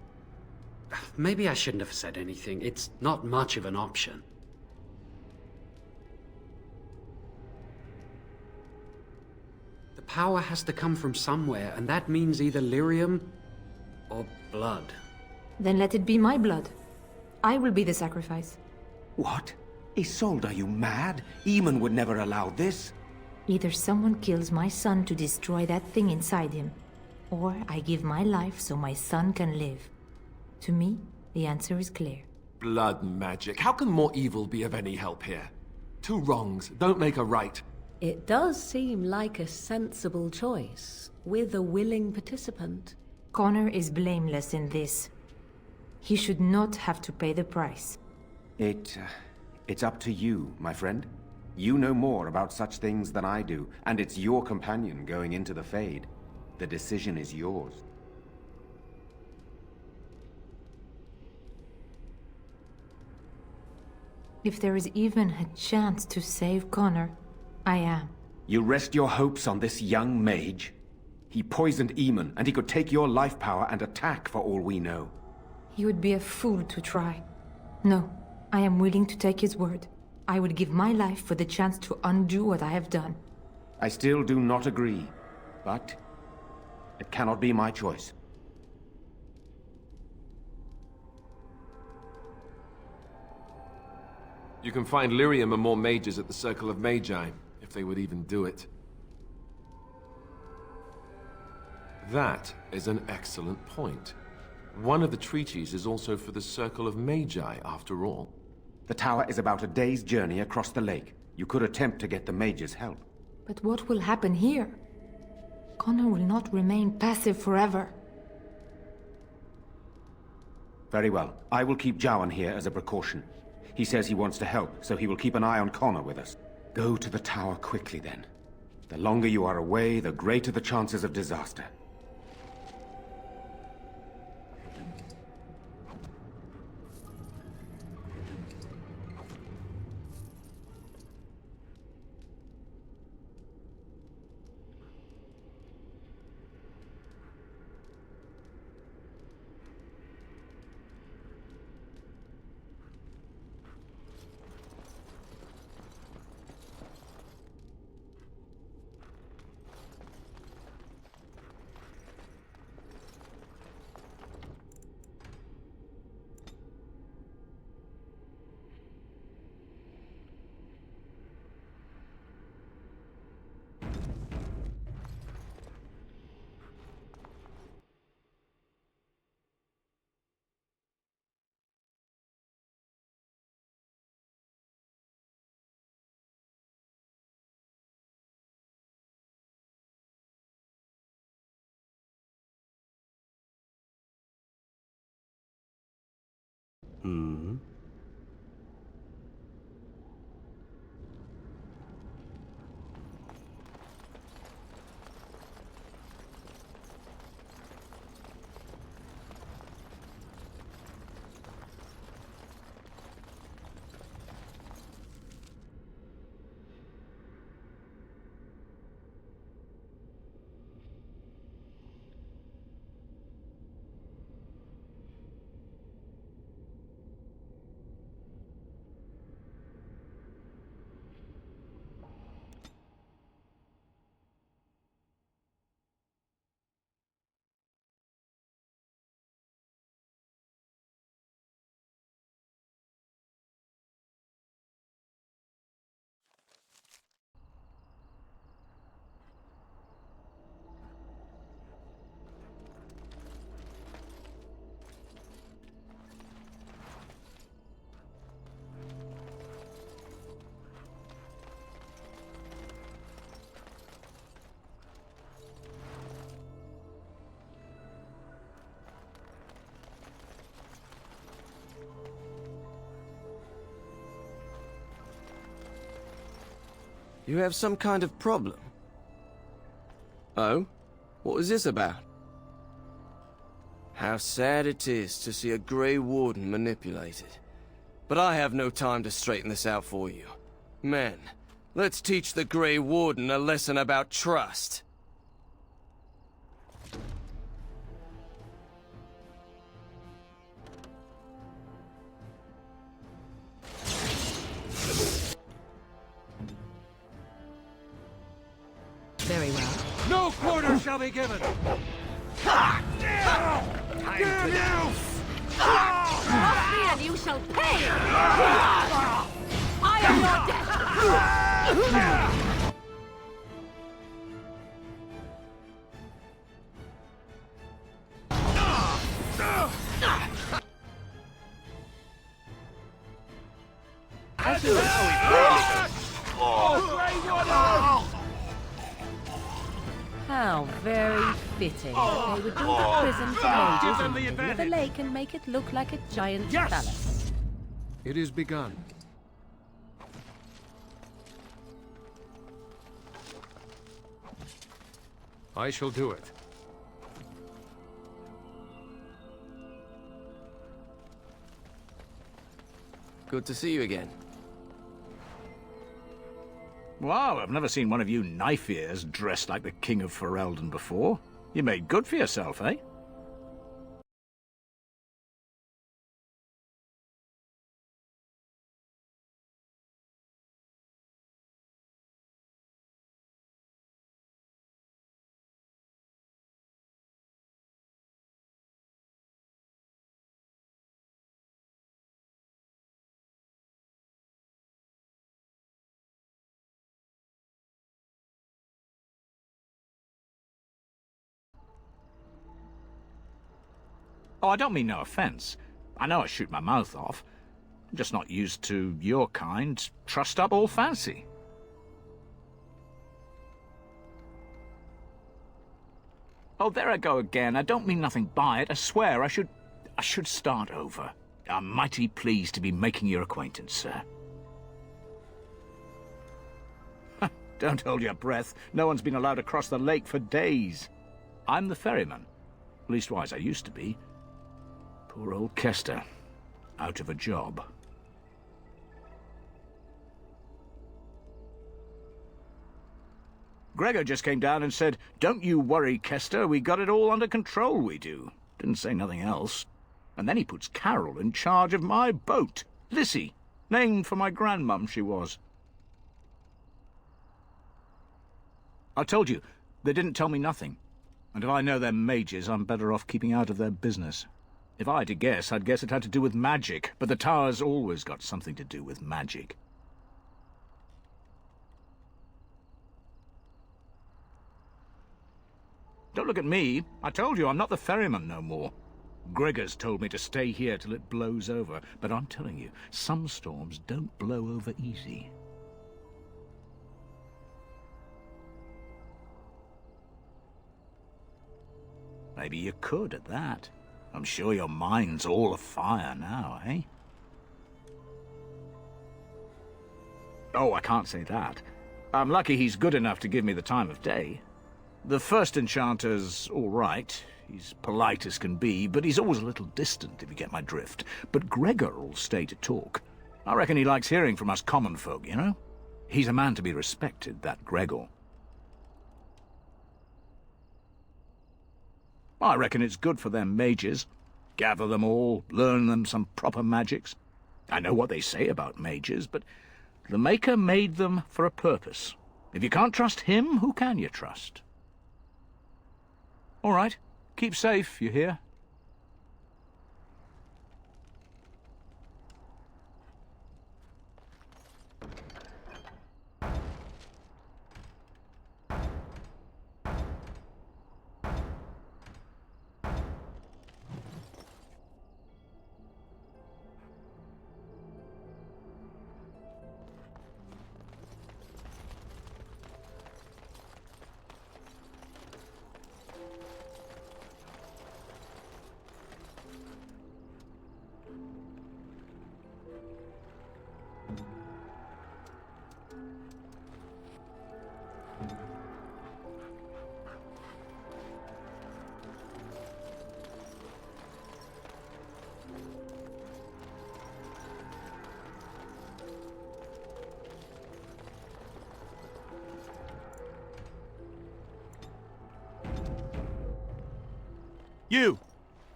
Maybe I shouldn't have said anything. It's not much of an option. The power has to come from somewhere, and that means either lyrium or blood. Then let it be my blood. I will be the sacrifice. What? Isolde, are you mad? Eamon would never allow this. Either someone kills my son to destroy that thing inside him, or I give my life so my son can live. To me, the answer is clear. Blood magic. How can more evil be of any help here? Two wrongs don't make a right. It does seem like a sensible choice, with a willing participant. Connor is blameless in this. He should not have to pay the price. It's up to you, my friend. You know more about such things than I do, and it's your companion going into the Fade. The decision is yours. If there is even a chance to save Connor, I am. You rest your hopes on this young mage? He poisoned Eamon, and he could take your life power and attack for all we know. He would be a fool to try. No, I am willing to take his word. I would give my life for the chance to undo what I have done. I still do not agree, but it cannot be my choice. You can find lyrium and more mages at the Circle of Magi, if they would even do it. That is an excellent point. One of the treaties is also for the Circle of Magi, after all. The tower is about a day's journey across the lake. You could attempt to get the mages' help. But what will happen here? Connor will not remain passive forever. Very well. I will keep Jowan here as a precaution. He says he wants to help, so he will keep an eye on Connor with us. Go to the tower quickly, then. The longer you are away, the greater the chances of disaster. You have some kind of problem? Oh? What was this about? How sad it is to see a Grey Warden manipulated. But I have no time to straighten this out for you. Men, let's teach the Grey Warden a lesson about trust. Very well. No quarter shall be given! Time to dance! Trust me and you shall pay! I am your death! How very fitting. They would build a prison for mages in the middle of the lake and make it look like a giant palace. It is begun. I shall do it. Good to see you again. Wow, I've never seen one of you knife-ears dressed like the King of Ferelden before. You made good for yourself, eh? Oh, I don't mean no offense. I know I shoot my mouth off. I'm just not used to your kind, trussed-up all fancy. Oh, there I go again. I don't mean nothing by it. I swear I should start over. I'm mighty pleased to be making your acquaintance, sir. Don't hold your breath. No one's been allowed across the lake for days. I'm the ferryman. Leastwise, I used to be. Poor old Kester. Out of a job. Gregor just came down and said, "Don't you worry, Kester. We got it all under control, we do." Didn't say nothing else. And then he puts Carol in charge of my boat. Lissy. Named for my grandmum, she was. I told you, they didn't tell me nothing. And if I know they're mages, I'm better off keeping out of their business. If I had to guess, I'd guess it had to do with magic. But the tower's always got something to do with magic. Don't look at me. I told you, I'm not the ferryman no more. Gregor's told me to stay here till it blows over. But I'm telling you, some storms don't blow over easy. Maybe you could at that. I'm sure your mind's all afire now, eh? Oh, I can't say that. I'm lucky he's good enough to give me the time of day. The first enchanter's all right. He's polite as can be, but he's always a little distant, if you get my drift. But Gregor'll stay to talk. I reckon he likes hearing from us common folk, you know? He's a man to be respected, that Gregor. I reckon it's good for them mages. Gather them all, learn them some proper magics. I know what they say about mages, but the Maker made them for a purpose. If you can't trust him, who can you trust? All right, keep safe, you hear?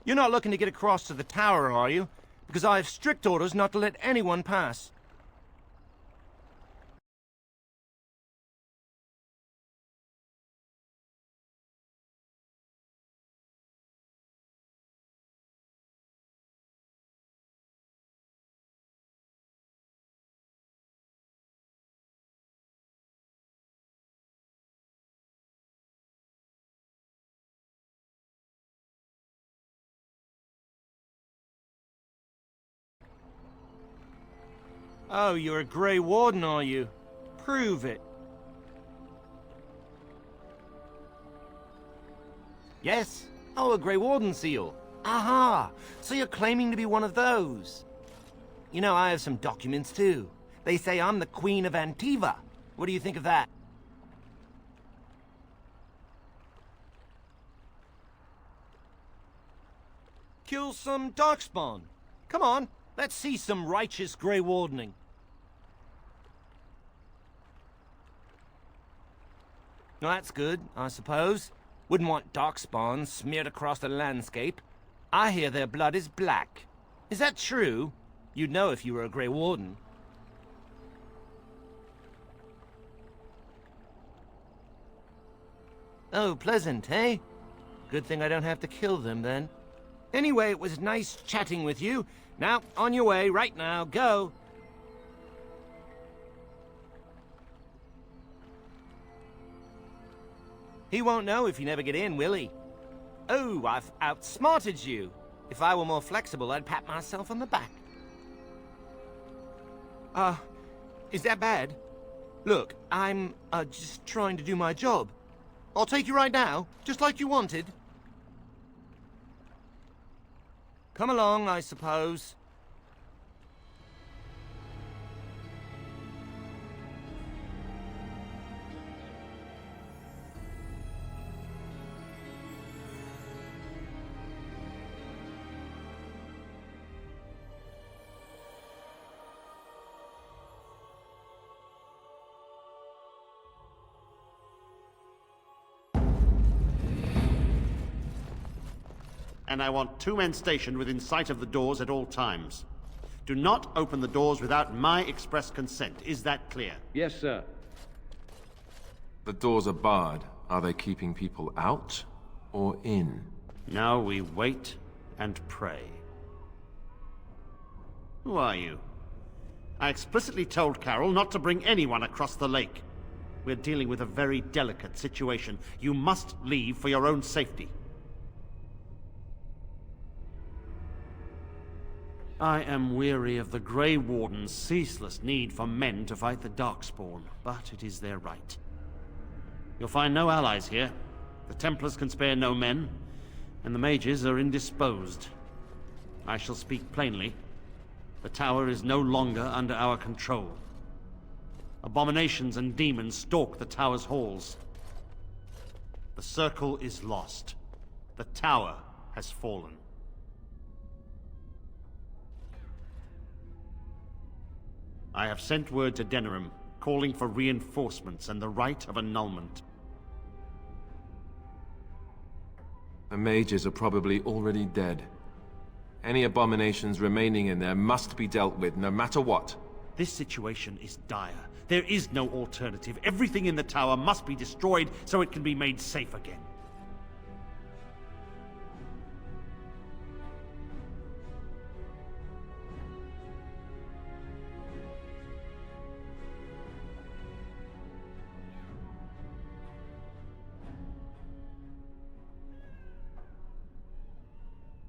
You're not looking to get across to the tower, are you? Because I have strict orders not to let anyone pass. Oh, you're a Grey Warden, are you? Prove it. Yes? Oh, a Grey Warden seal. Aha! So you're claiming to be one of those. You know, I have some documents too. They say I'm the Queen of Antiva. What do you think of that? Kill some darkspawn. Come on, let's see some righteous Grey Wardening. Well, that's good, I suppose. Wouldn't want darkspawn smeared across the landscape. I hear their blood is black. Is that true? You'd know if you were a Grey Warden. Oh, pleasant, eh? Good thing I don't have to kill them, then. Anyway, it was nice chatting with you. Now, on your way, right now, go! He won't know if you never get in, will he? Oh, I've outsmarted you. If I were more flexible, I'd pat myself on the back. Is that bad? Look, I'm, just trying to do my job. I'll take you right now, just like you wanted. Come along, I suppose. And I want 2 men stationed within sight of the doors at all times. Do not open the doors without my express consent. Is that clear? Yes, sir. The doors are barred. Are they keeping people out or in? Now we wait and pray. Who are you? I explicitly told Carol not to bring anyone across the lake. We're dealing with a very delicate situation. You must leave for your own safety. I am weary of the Grey Warden's ceaseless need for men to fight the Darkspawn, but it is their right. You'll find no allies here. The Templars can spare no men, and the mages are indisposed. I shall speak plainly. The tower is no longer under our control. Abominations and demons stalk the tower's halls. The circle is lost. The tower has fallen. I have sent word to Denerim, calling for reinforcements and the right of annulment. The mages are probably already dead. Any abominations remaining in there must be dealt with, no matter what. This situation is dire. There is no alternative. Everything in the tower must be destroyed so it can be made safe again.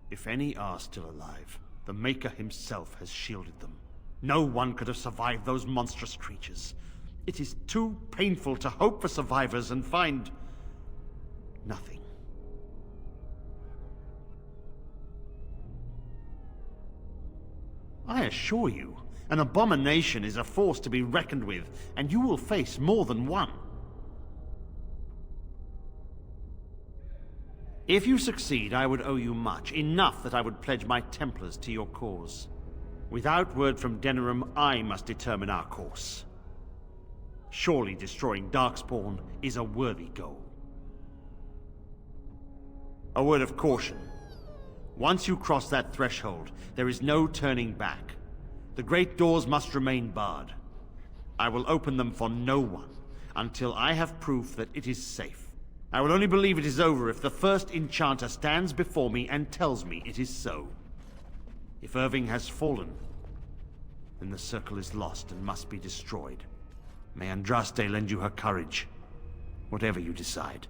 If any are still alive, the Maker himself has shielded them. No one could have survived those monstrous creatures. It is too painful to hope for survivors and find nothing. I assure you, an abomination is a force to be reckoned with, and you will face more than one. If you succeed, I would owe you much, enough that I would pledge my Templars to your cause. Without word from Denerim, I must determine our course. Surely destroying Darkspawn is a worthy goal. A word of caution. Once you cross that threshold, there is no turning back. The great doors must remain barred. I will open them for no one until I have proof that it is safe. I will only believe it is over if the first enchanter stands before me and tells me it is so. If Irving has fallen, then the circle is lost and must be destroyed. May Andraste lend you her courage, whatever you decide.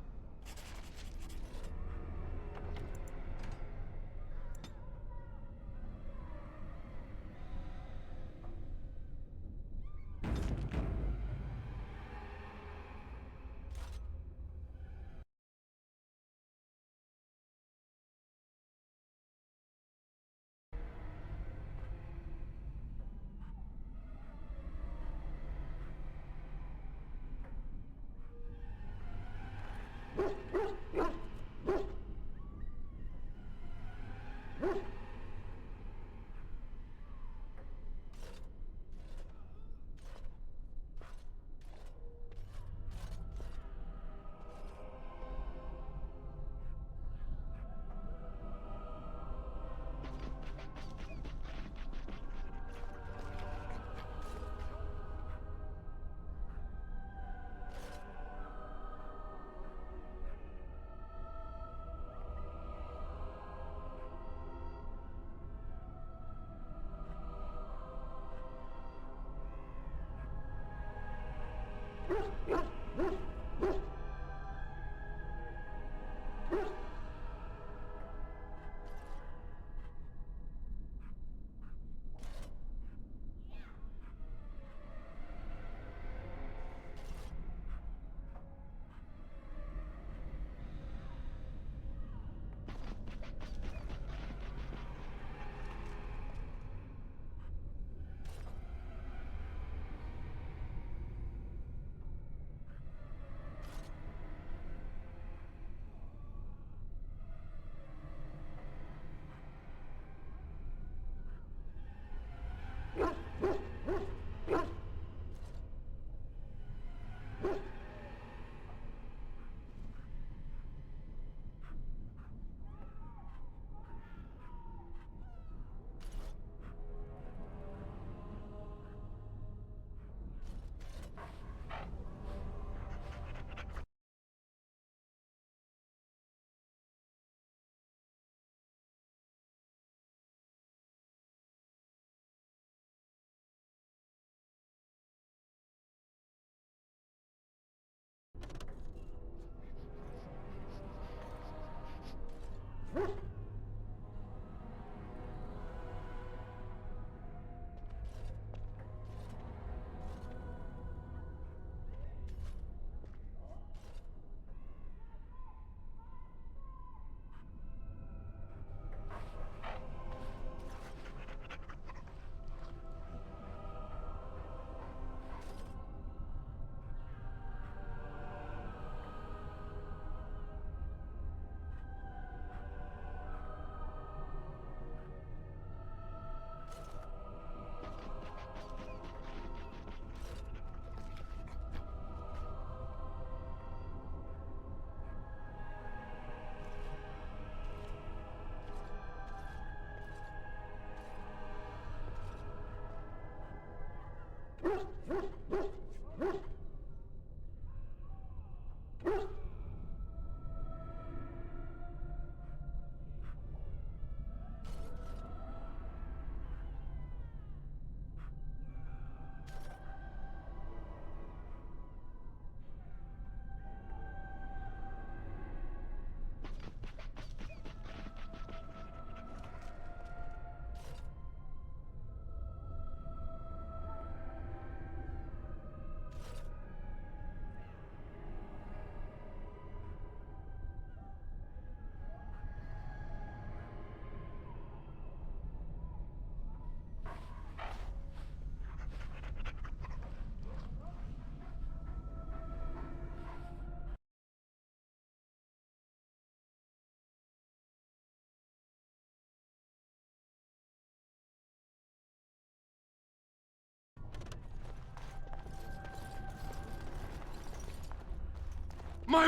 My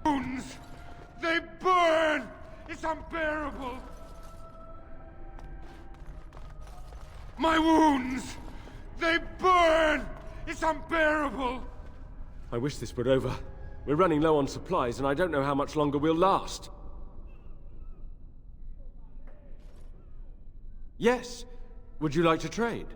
wounds! They burn! It's unbearable! My wounds! They burn! It's unbearable! I wish this were over. We're running low on supplies, and I don't know how much longer we'll last. Yes. Would you like to trade?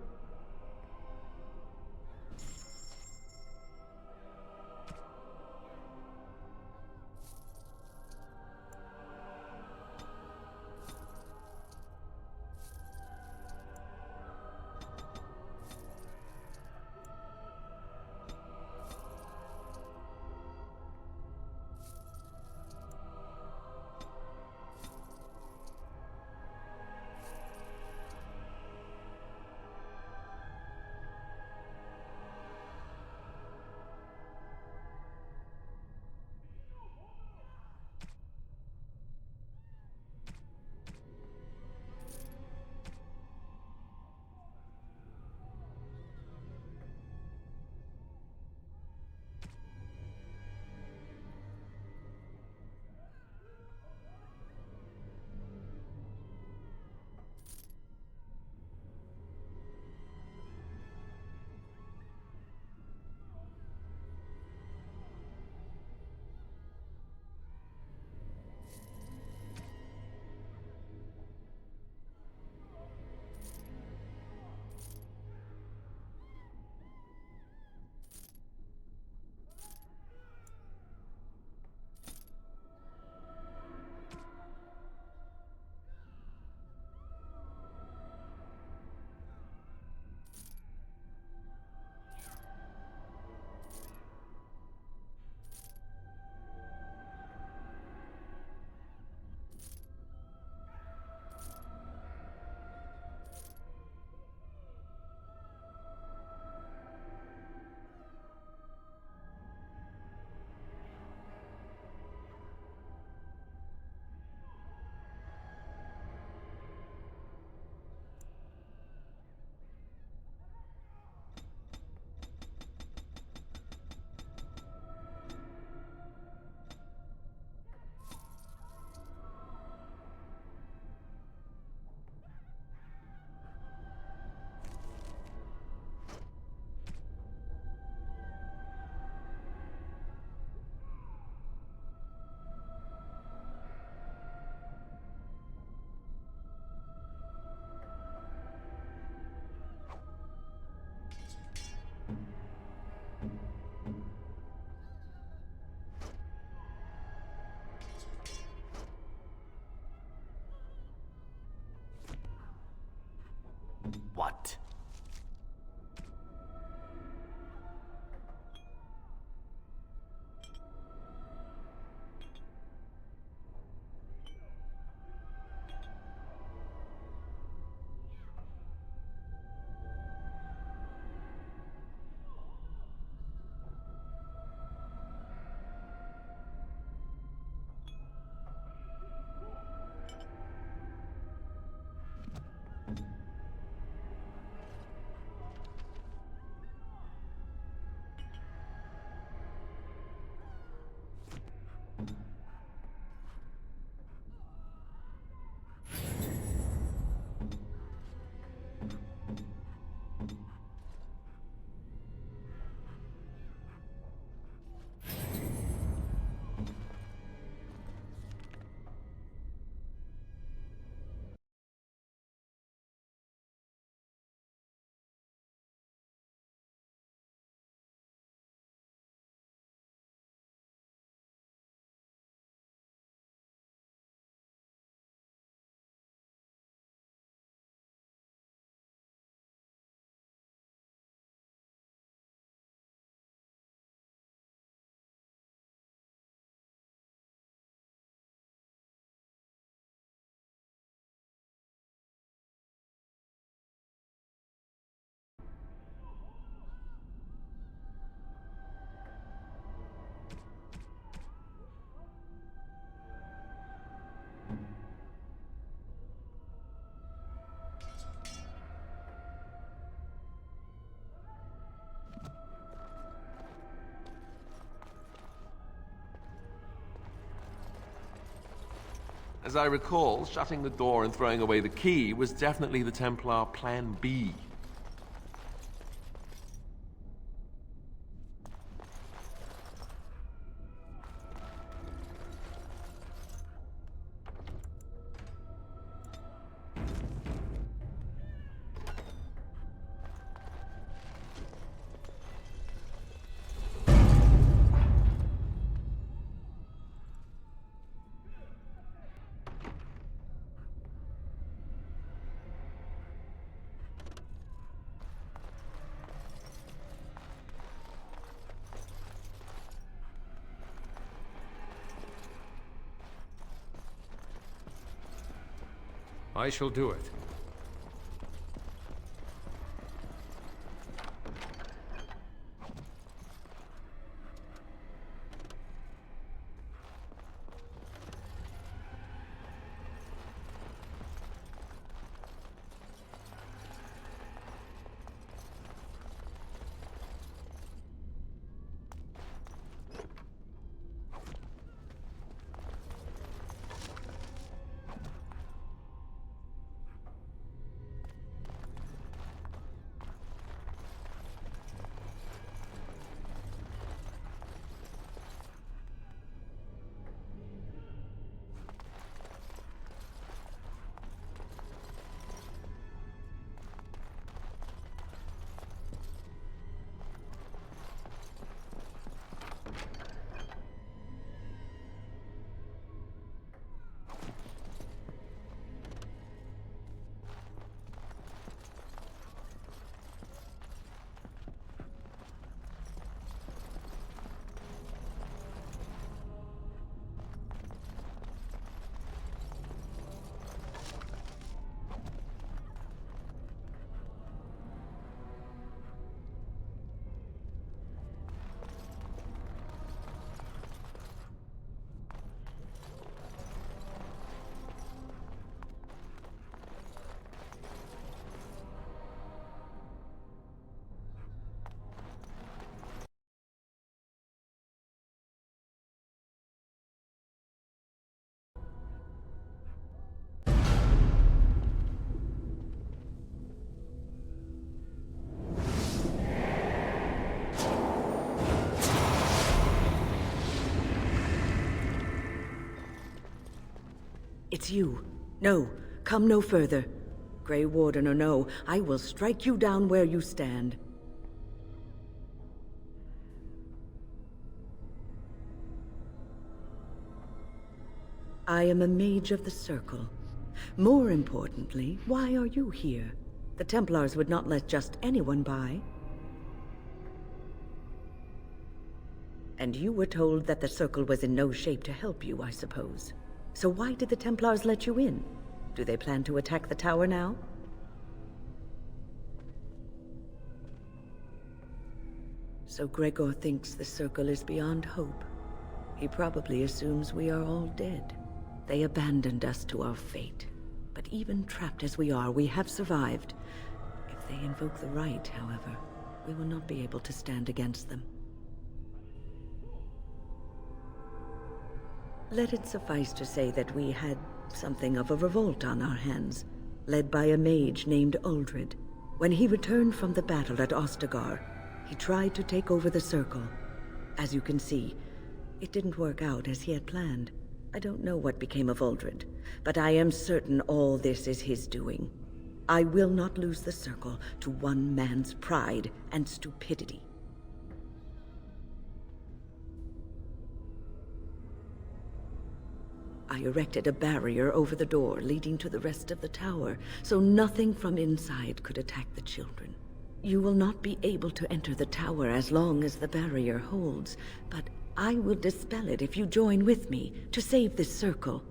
What? As I recall, shutting the door and throwing away the key was definitely the Templar Plan B. I shall do it. It's you. No, come no further. Grey Warden or no, I will strike you down where you stand. I am a mage of the Circle. More importantly, why are you here? The Templars would not let just anyone by. And you were told that the Circle was in no shape to help you, I suppose. So why did the Templars let you in? Do they plan to attack the tower now? So Gregor thinks the Circle is beyond hope. He probably assumes we are all dead. They abandoned us to our fate. But even trapped as we are, we have survived. If they invoke the right, however, we will not be able to stand against them. Let it suffice to say that we had something of a revolt on our hands, led by a mage named Uldred. When he returned from the battle at Ostagar, he tried to take over the Circle. As you can see, it didn't work out as he had planned. I don't know what became of Uldred, but I am certain all this is his doing. I will not lose the Circle to one man's pride and stupidity. I erected a barrier over the door leading to the rest of the tower, so nothing from inside could attack the children. You will not be able to enter the tower as long as the barrier holds, but I will dispel it if you join with me to save this Circle.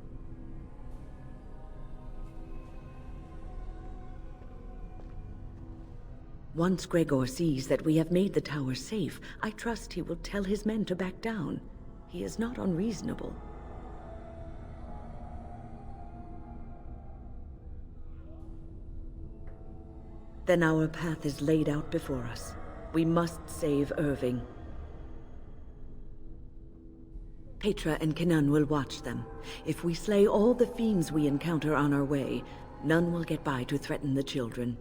Once Gregor sees that we have made the tower safe, I trust he will tell his men to back down. He is not unreasonable. Then our path is laid out before us. We must save Irving. Petra and Kenan will watch them. If we slay all the fiends we encounter on our way, none will get by to threaten the children.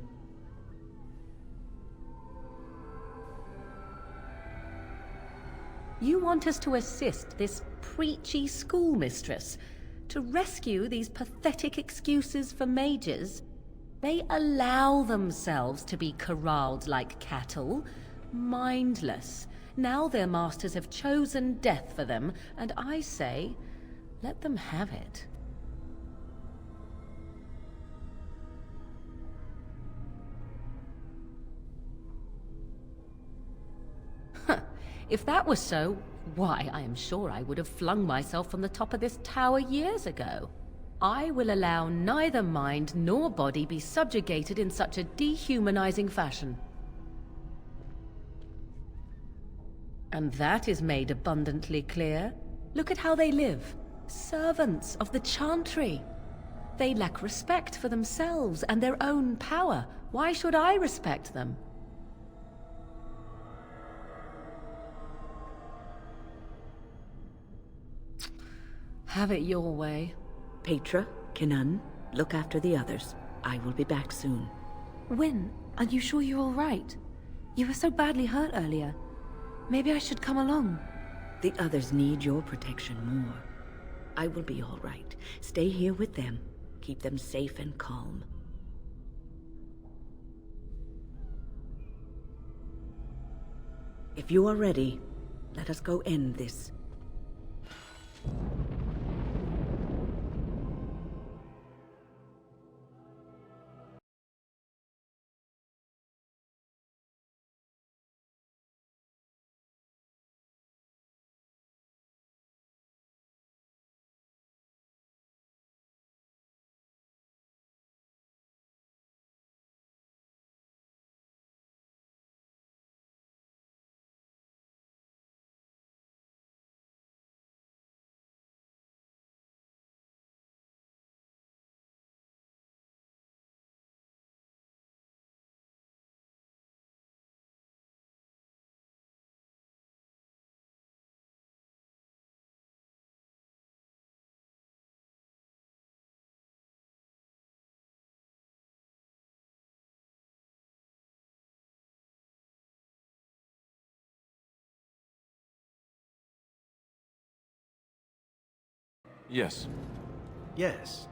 You want us to assist this preachy schoolmistress to rescue these pathetic excuses for mages? They allow themselves to be corralled like cattle, mindless. Now their masters have chosen death for them, and I say, let them have it. If that was so, why, I am sure I would have flung myself from the top of this tower years ago. I will allow neither mind nor body be subjugated in such a dehumanizing fashion. And that is made abundantly clear. Look at how they live. Servants of the Chantry. They lack respect for themselves and their own power. Why should I respect them? Have it your way. Petra, Kenan, look after the others. I will be back soon. Wyn, are you sure you're all right? You were so badly hurt earlier. Maybe I should come along. The others need your protection more. I will be all right. Stay here with them. Keep them safe and calm. If you are ready, let us go end this. Yes. Yes.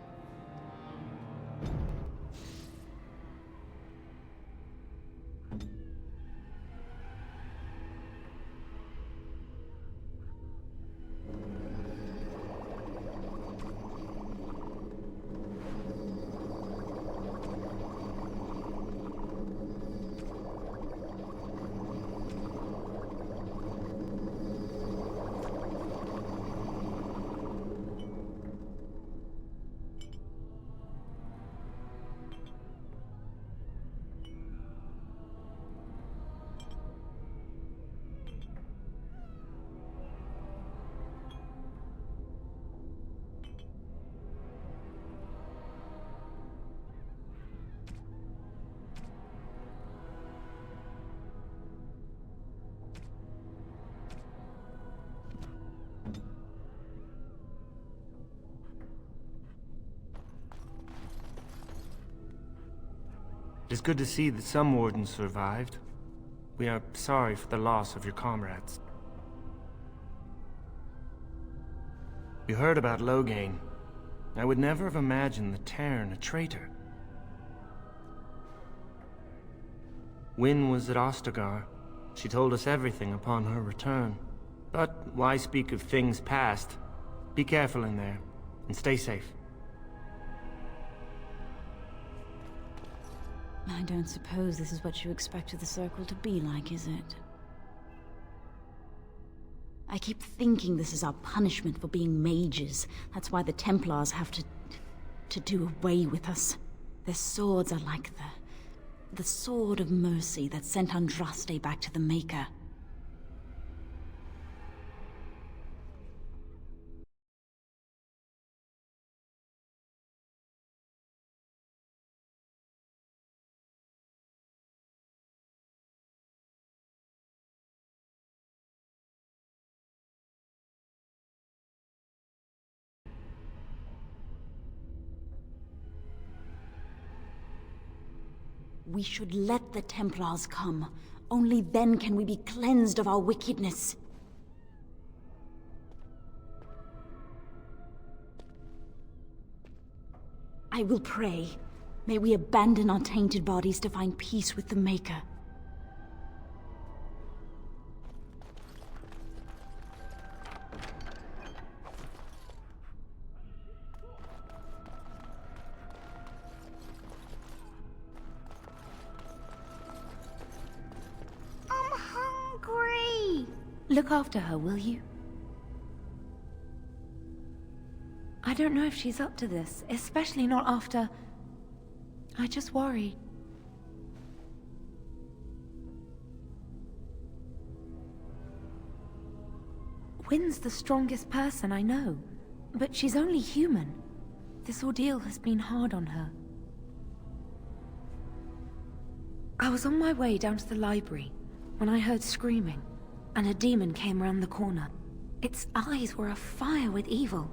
It is good to see that some wardens survived. We are sorry for the loss of your comrades. You heard about Loghain. I would never have imagined the Terran a traitor. Wynne was at Ostagar. She told us everything upon her return. But why speak of things past? Be careful in there, and stay safe. I don't suppose this is what you expected the Circle to be like, is it? I keep thinking this is our punishment for being mages. That's why the Templars have to do away with us. Their swords are like the sword of mercy that sent Andraste back to the Maker. We should let the Templars come. Only then can we be cleansed of our wickedness. I will pray. May we abandon our tainted bodies to find peace with the Maker. Look after her, will you? I don't know if she's up to this, especially not after... I just worry. Wynne's the strongest person I know, but she's only human. This ordeal has been hard on her. I was on my way down to the library when I heard screaming. And a demon came around the corner. Its eyes were afire with evil.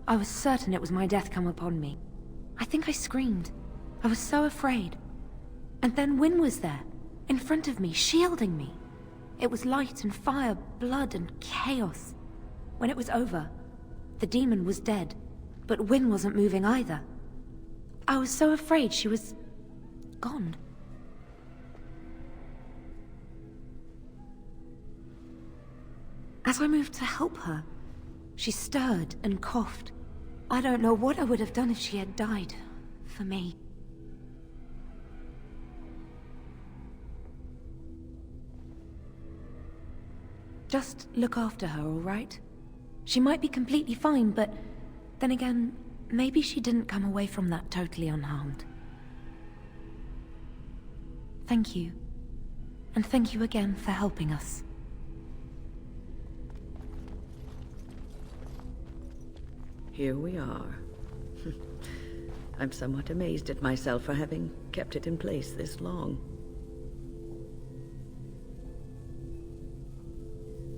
I was certain it was my death come upon me. I think I screamed. I was so afraid. And then Wynne was there, in front of me, shielding me. It was light and fire, blood and chaos. When it was over, the demon was dead, but Wynne wasn't moving either. I was so afraid she was... gone. As I moved to help her, she stirred and coughed. I don't know what I would have done if she had died. For me. Just look after her, all right? She might be completely fine, but then again, maybe she didn't come away from that totally unharmed. Thank you. And thank you again for helping us. Here we are. I'm somewhat amazed at myself for having kept it in place this long.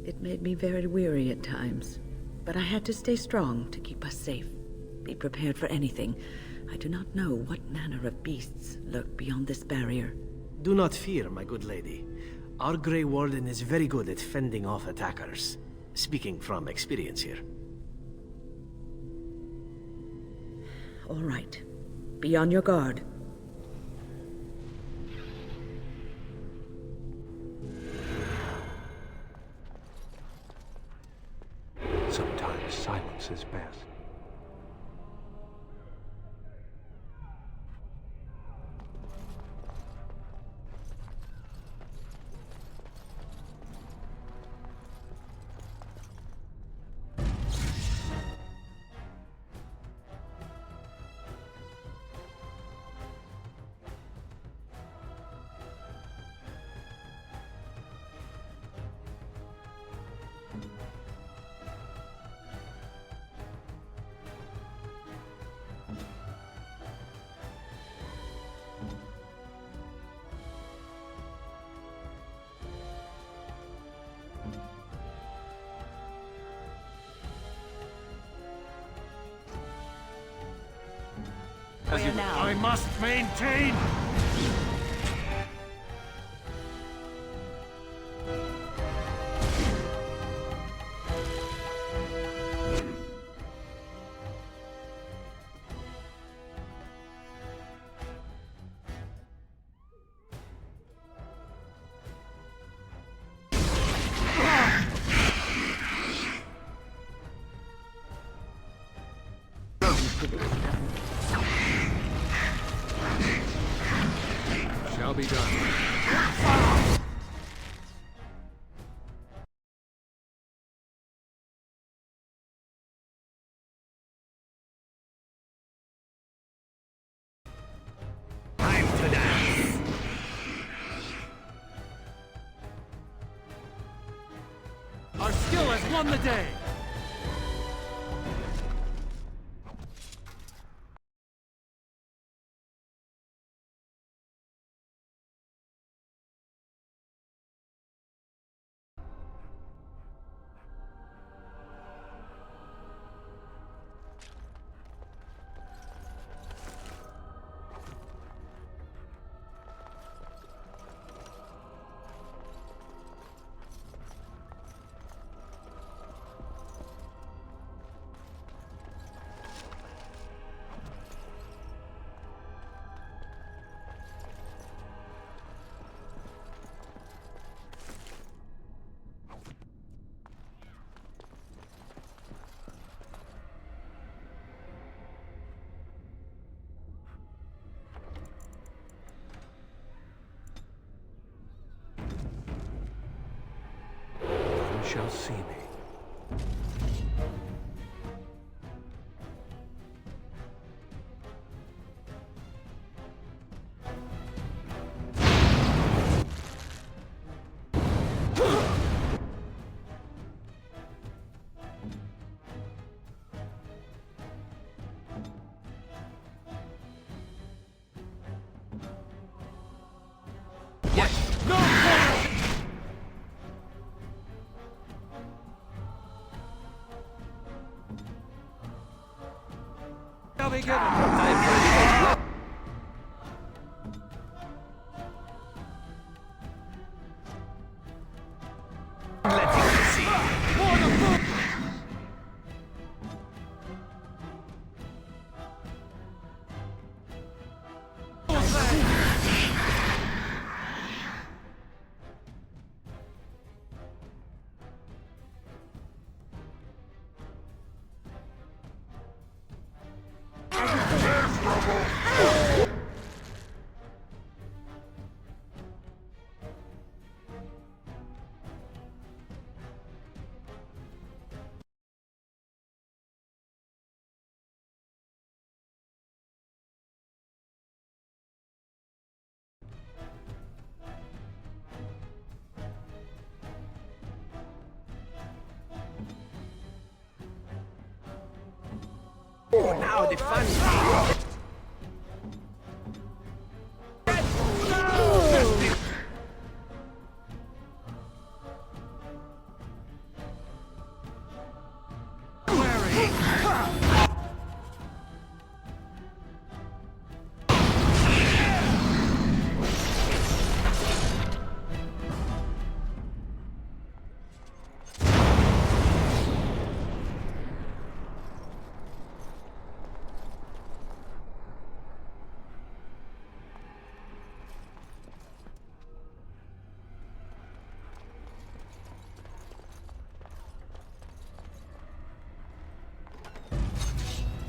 It made me very weary at times, but I had to stay strong to keep us safe. Be prepared for anything. I do not know what manner of beasts lurk beyond this barrier. Do not fear, my good lady. Our Grey Warden is very good at fending off attackers. Speaking from experience here. All right. Be on your guard. Sometimes silence is best. I must maintain shall be done. Time to dance. Our skill has won the day! You shall see me. Shall be given. Now the fun.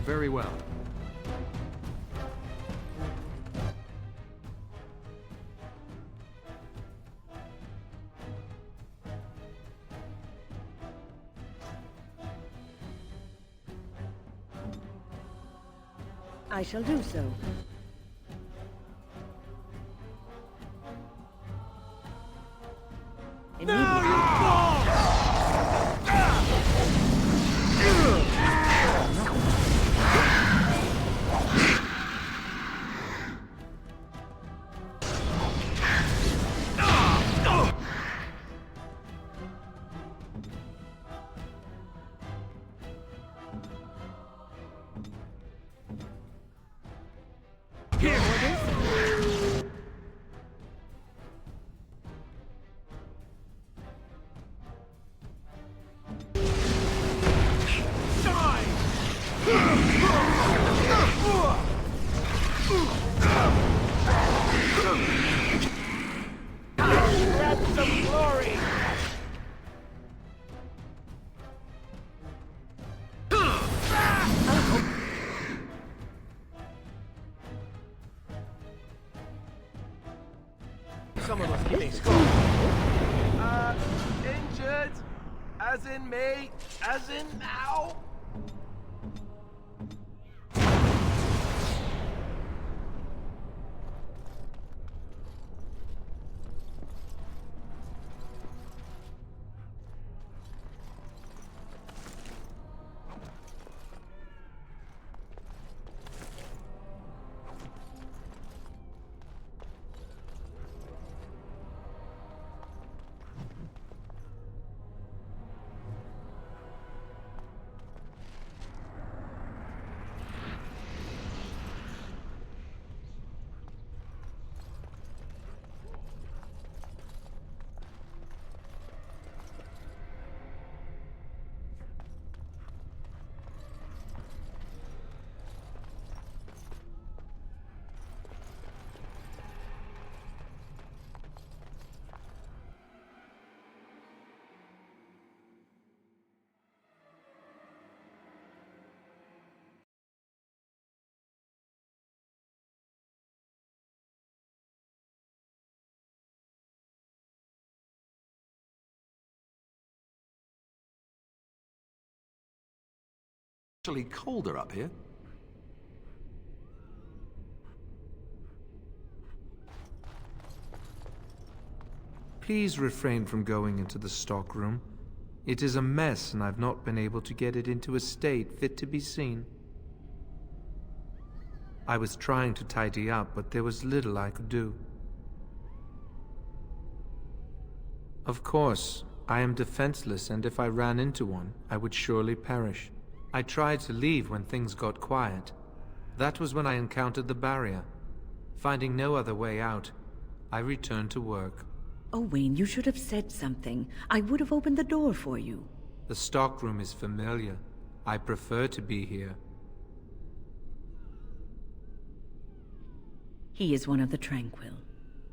Very well. I shall do so. Grab some glory! Someone was keeping score. Injured? As in me? As in now? Actually colder up here. Please refrain from going into the stockroom. It is a mess, and I've not been able to get it into a state fit to be seen. I was trying to tidy up, but there was little I could do. Of course, I am defenseless, and if I ran into one, I would surely perish. I tried to leave when things got quiet. That was when I encountered the barrier. Finding no other way out, I returned to work. Owain, you should have said something. I would have opened the door for you. The stockroom is familiar. I prefer to be here. He is one of the Tranquil.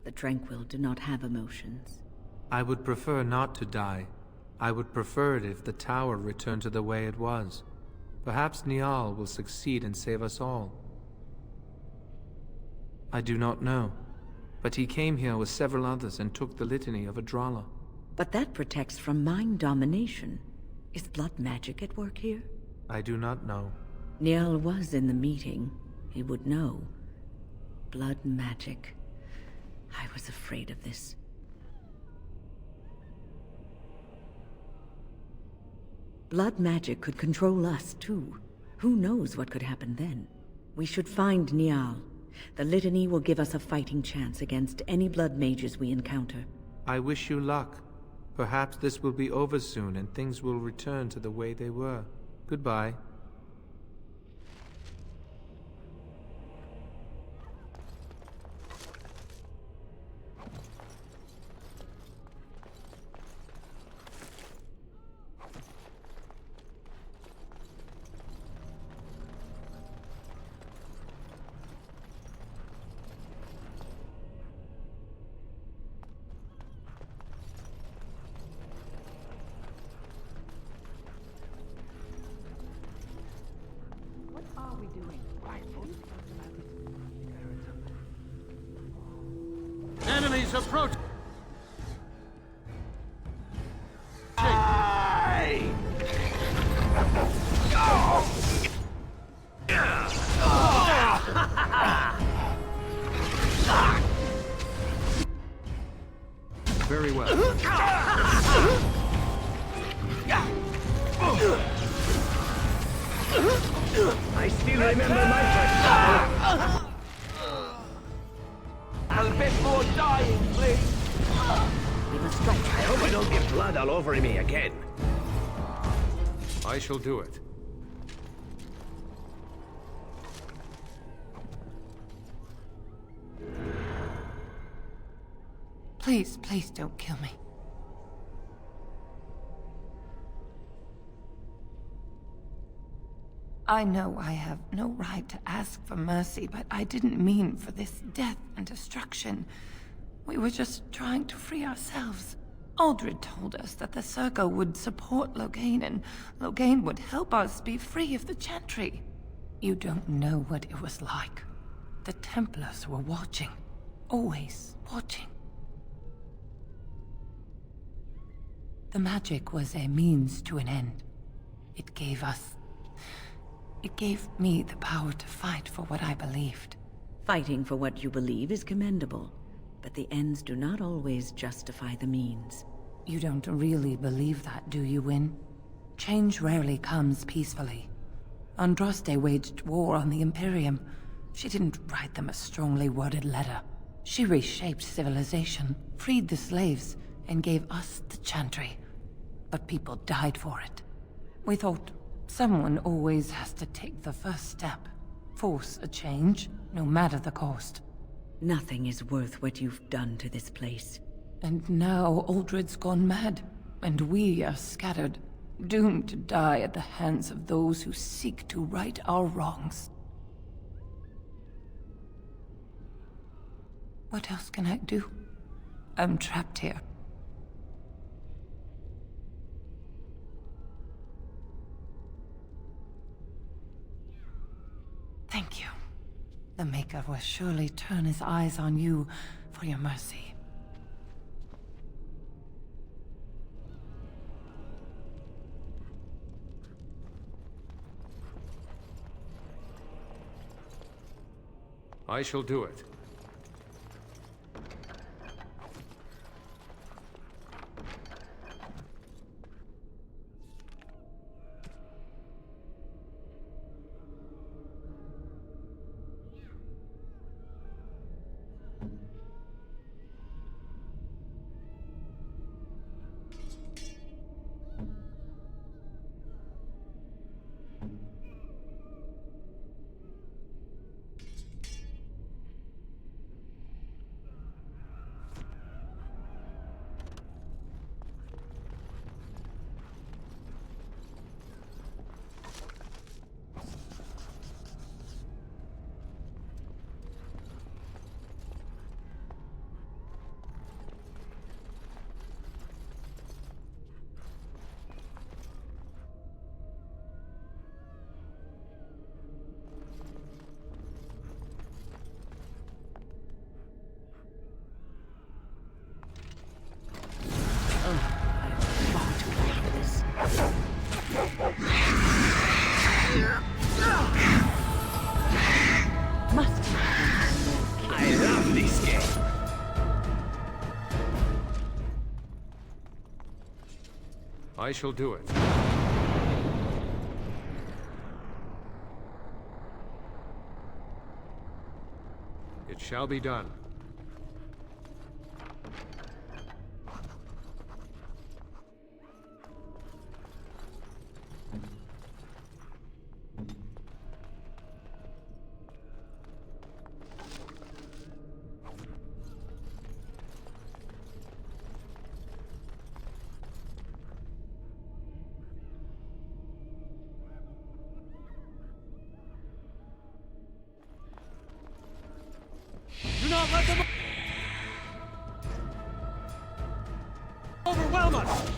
The Tranquil do not have emotions. I would prefer not to die. I would prefer it if the tower returned to the way it was. Perhaps Niall will succeed and save us all. I do not know, but he came here with several others and took the litany of Adralla. But that protects from mind domination. Is blood magic at work here? I do not know. Niall was in the meeting. He would know. Blood magic. I was afraid of this. Blood magic could control us, too. Who knows what could happen then? We should find Niall. The litany will give us a fighting chance against any blood mages we encounter. I wish you luck. Perhaps this will be over soon and things will return to the way they were. Goodbye. Enemies approach! Very well. I still remember my first. A bit more dying, please. We must strike. I hope I don't get blood all over me again. I shall do it. Please, please don't kill me. I know I have no right to ask for mercy, but I didn't mean for this death and destruction. We were just trying to free ourselves. Aldred told us that the Circle would support Loghain, and Loghain would help us be free of the Chantry. You don't know what it was like. The Templars were watching. Always watching. The magic was a means to an end. It gave me the power to fight for what I believed. Fighting for what you believe is commendable, but the ends do not always justify the means. You don't really believe that, do you, Wynne? Change rarely comes peacefully. Andraste waged war on the Imperium. She didn't write them a strongly worded letter. She reshaped civilization, freed the slaves, and gave us the Chantry. But people died for it. We thought someone always has to take the first step. Force a change, no matter the cost. Nothing is worth what you've done to this place. And now Uldred's gone mad, and we are scattered, doomed to die at the hands of those who seek to right our wrongs. What else can I do? I'm trapped here. Thank you. The Maker will surely turn his eyes on you for your mercy. I shall do it. I love this game. I shall do it. It shall be done. Do not let them overwhelm us!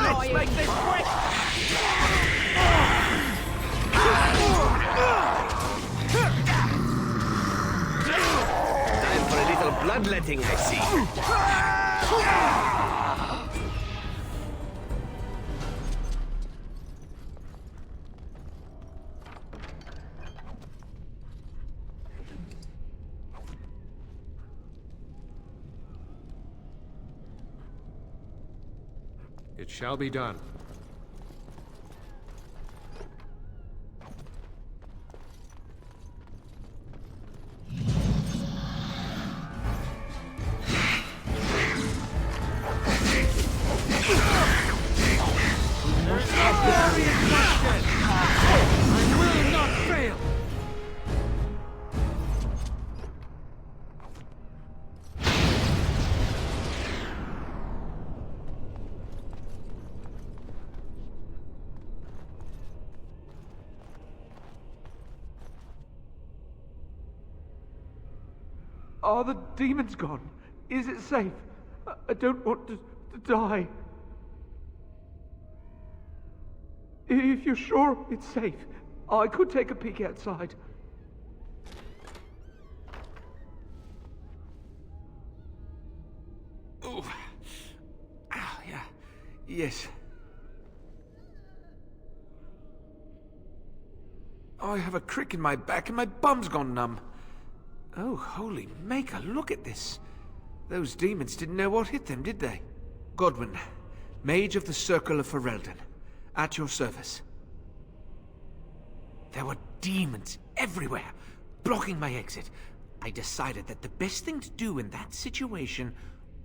Let's make this quick! Time for a little bloodletting, I see. It shall be done. Are the demons gone? Is it safe? I don't want to die. If you're sure it's safe, I could take a peek outside. Oh. Ah, yeah. Yes. I have a crick in my back and my bum's gone numb. Oh, holy maker, look at this. Those demons didn't know what hit them, did they? Godwin, Mage of the Circle of Ferelden, at your service. There were demons everywhere, blocking my exit. I decided that the best thing to do in that situation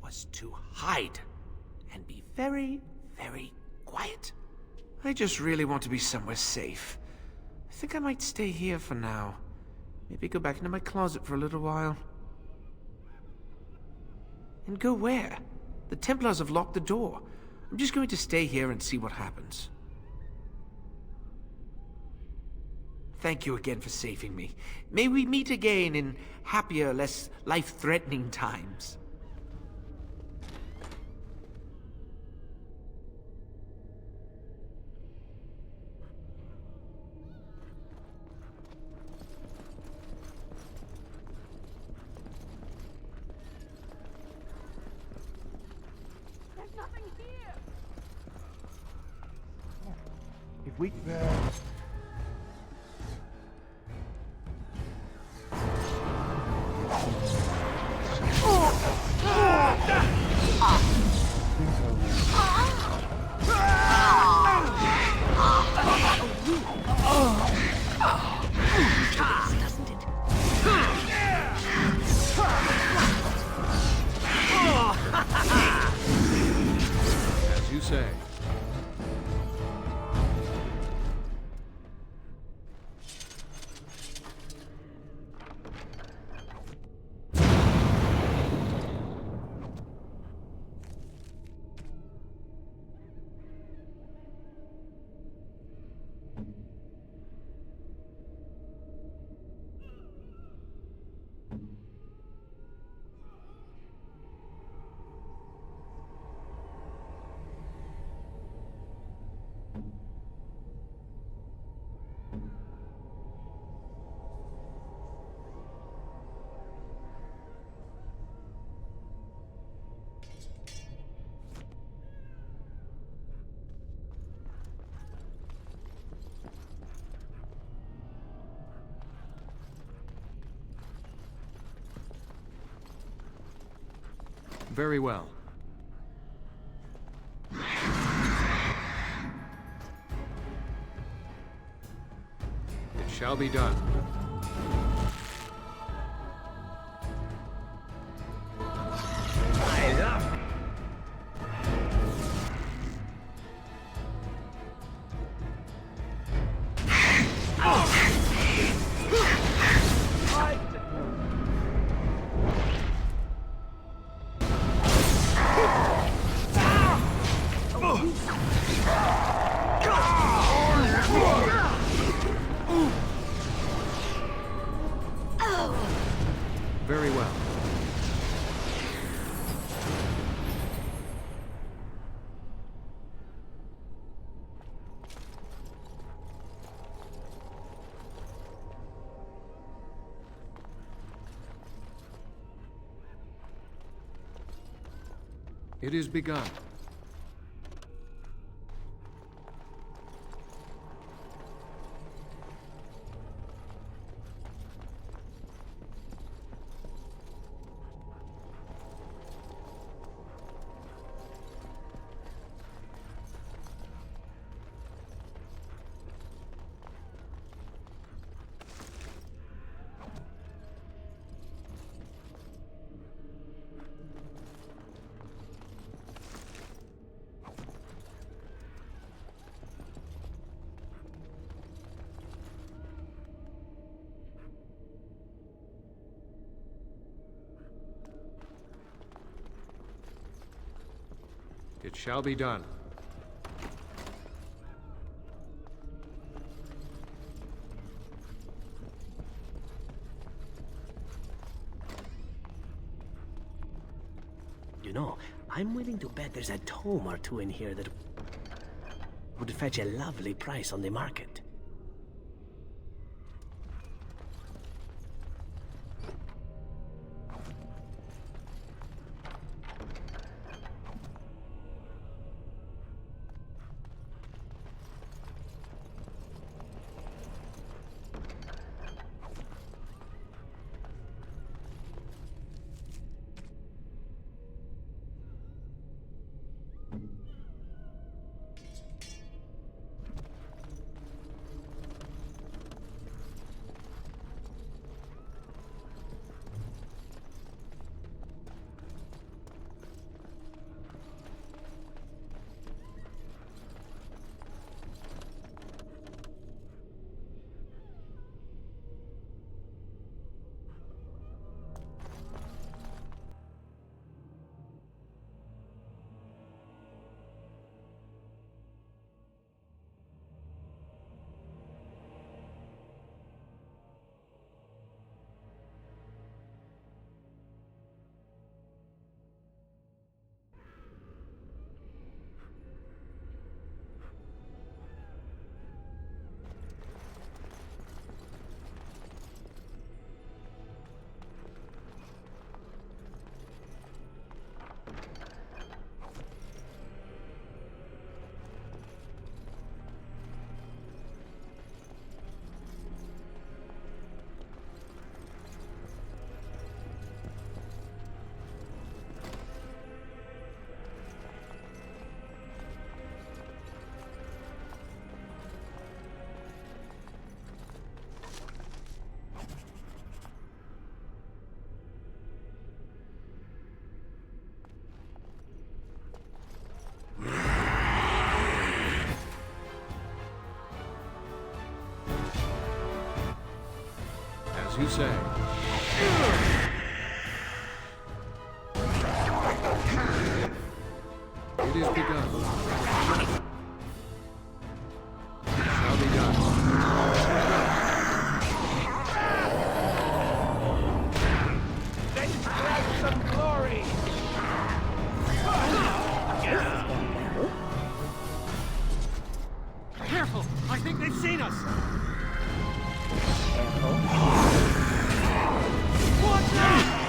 was to hide and be very, very quiet. I just really want to be somewhere safe. I think I might stay here for now. Maybe go back into my closet for a little while. And go where? The Templars have locked the door. I'm just going to stay here and see what happens. Thank you again for saving me. May we meet again in happier, less life-threatening times. There's nothing here. If we... As you say. Very well. It shall be done. Very well. It is begun. It shall be done. You know, I'm willing to bet there's a tome or two in here that... would fetch a lovely price on the market. As you say. It is begun. It shall be done. Let's grab some glory! Careful! I think they've seen us! Watch out!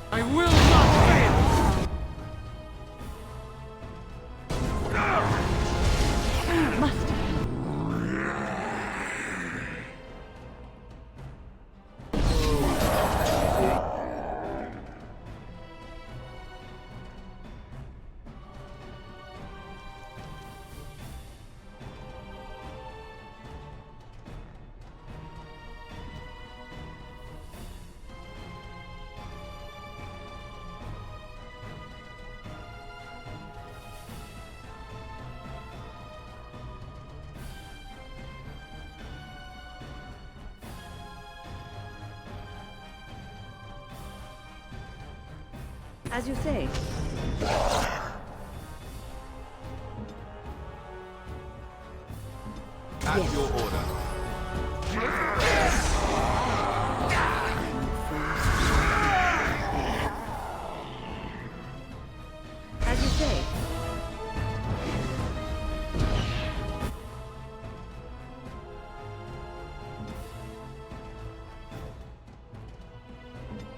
I will not fail! As you say, At your order. As you say.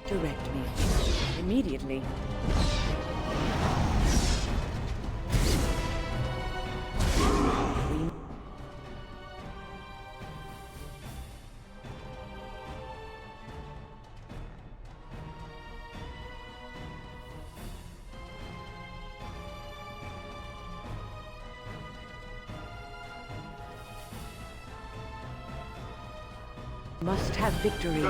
Direct me. Immediately. Must have victory.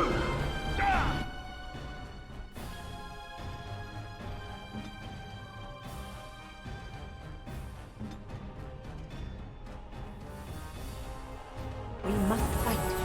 We must fight.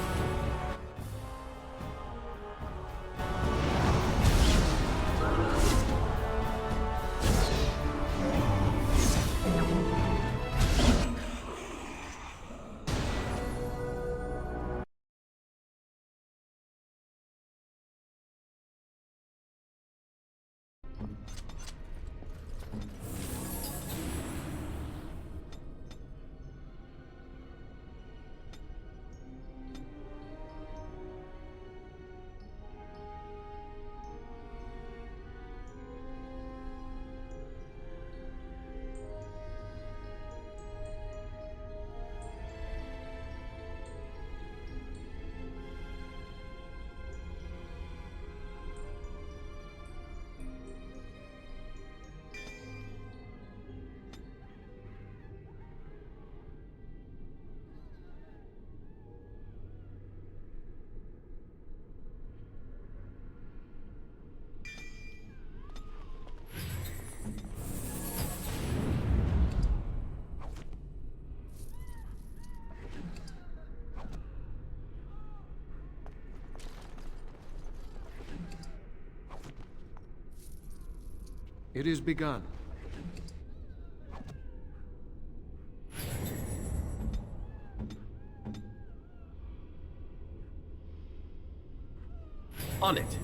It is begun. On it.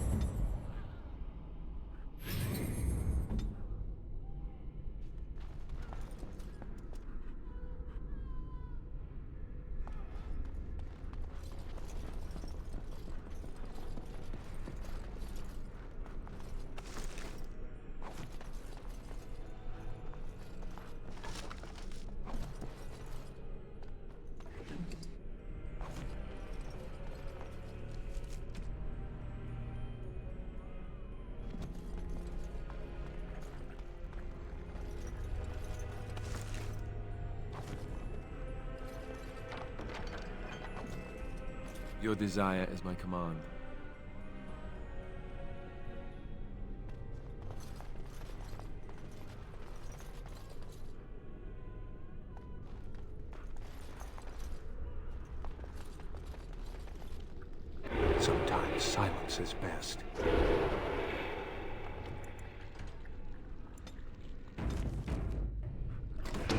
Your desire is my command. Sometimes silence is best.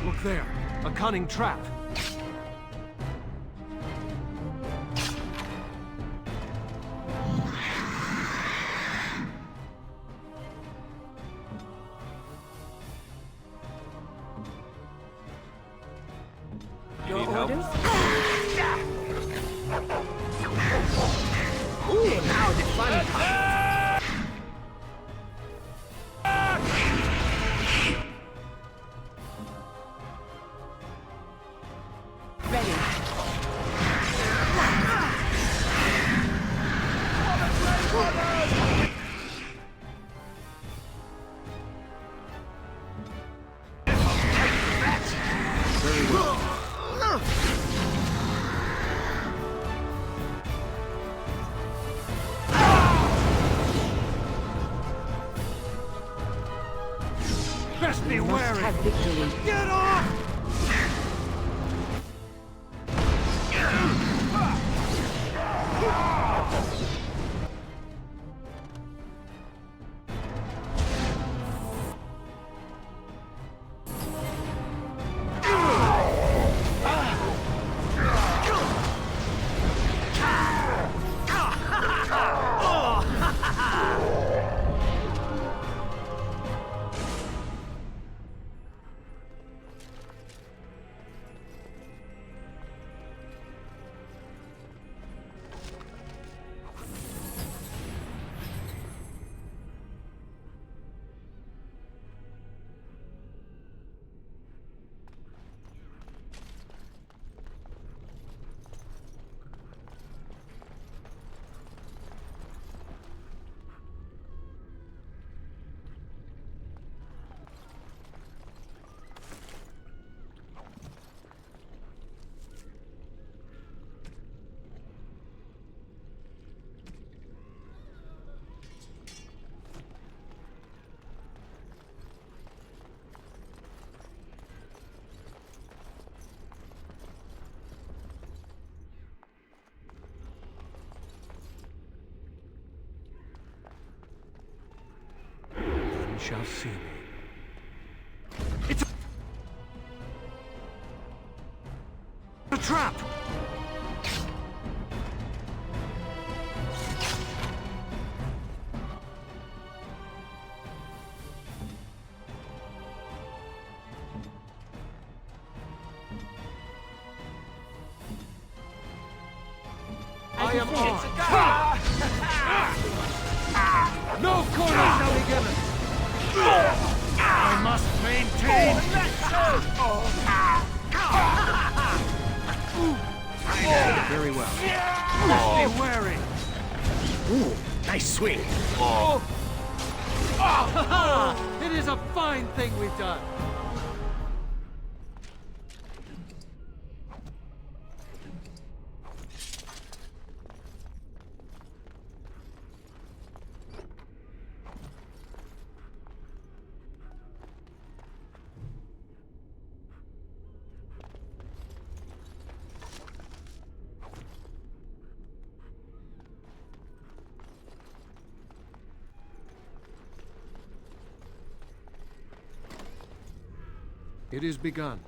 Look there! A cunning trap! Your orders? Ooh, now the fun comes. Best be Must wary! have victory. Get off! shall see me. It's a trap! I am on. No corners shall be given! I must maintain! I handled it very well. Be wary! Ooh, nice swing. It is a fine thing we've done! It is begun.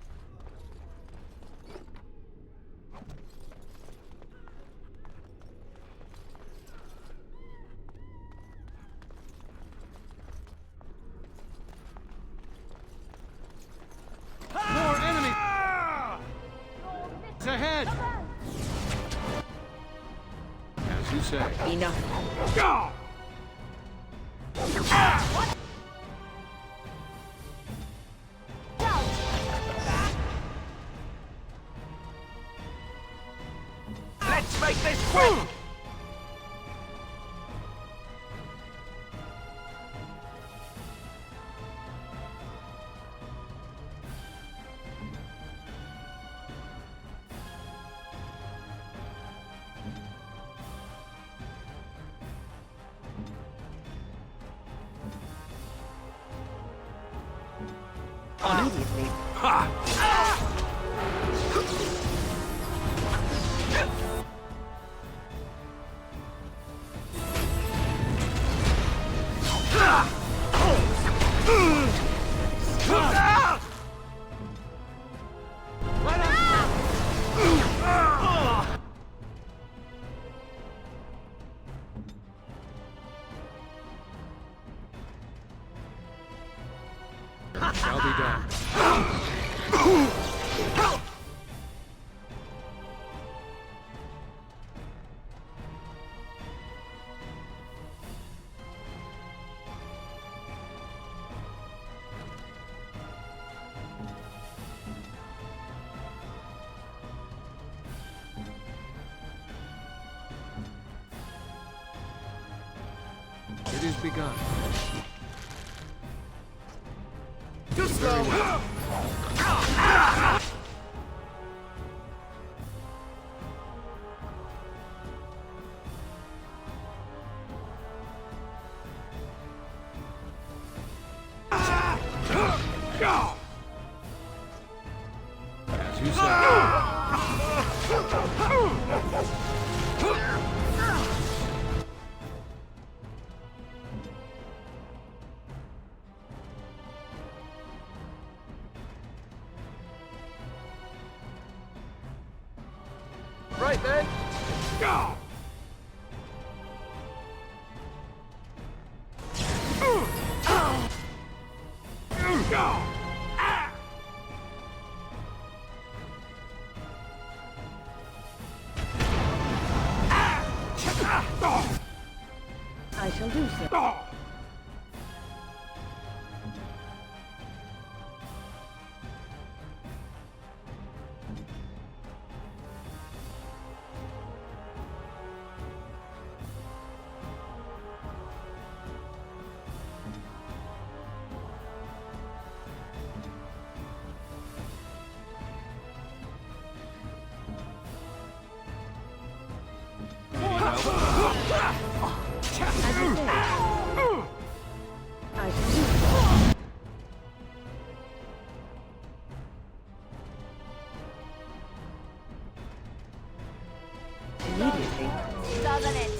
More enemies! Ahead! As you say. Enough. Let's make this quick! Immediately. Shall be done. It is begun. Too slow! As you say. Right then. Go! Go! I shall do so. Immediately. Doesn't it?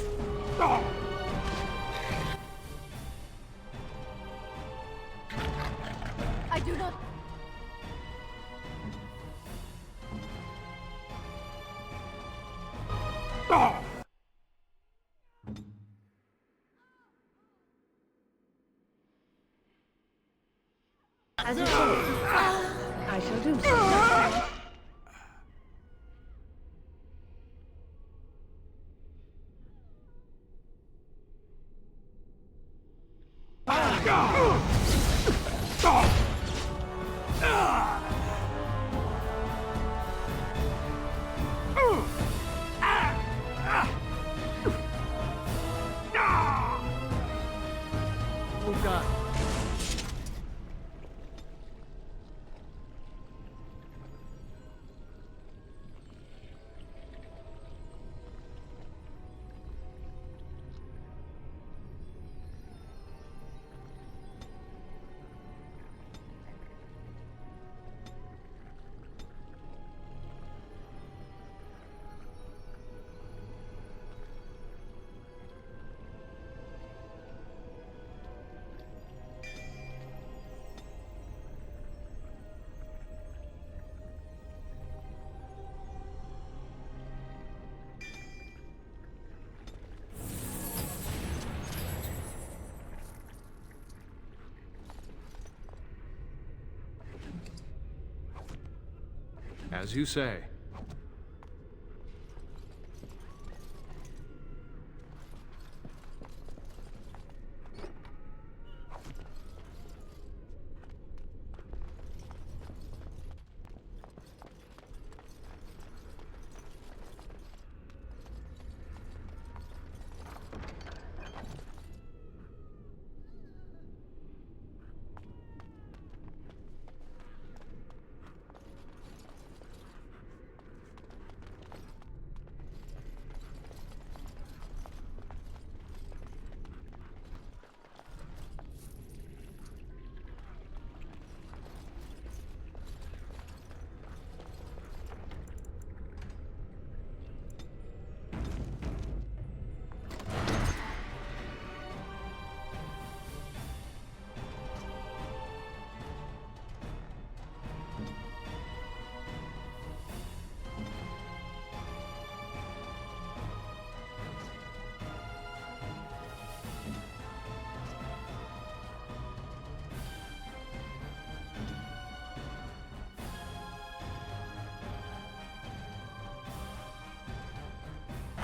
do so. Well done. As you say.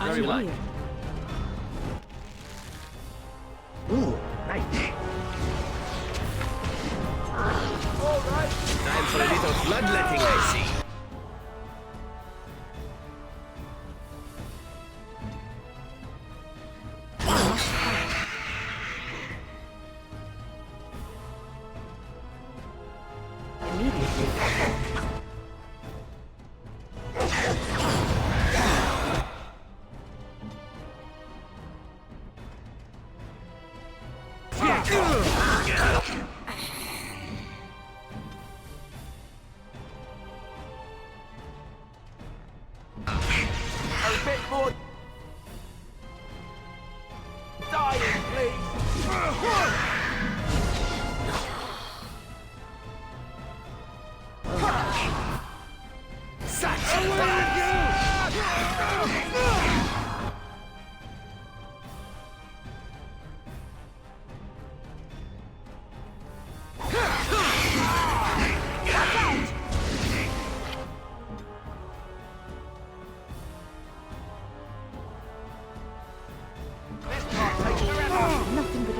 Very well. Ooh, nice. All right. Time for a little bloodletting, I see. A bit more. Dying, please. Nothing but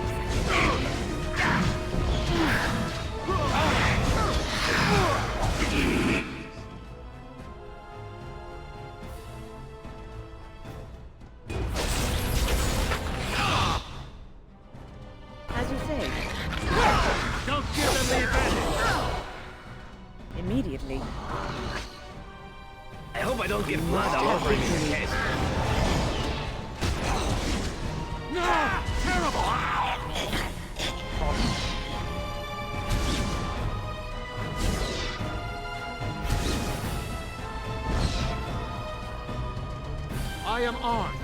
As you say. Don't give them the advantage. Immediately. I hope I don't get blood all over his head. No! Terrible! I am armed.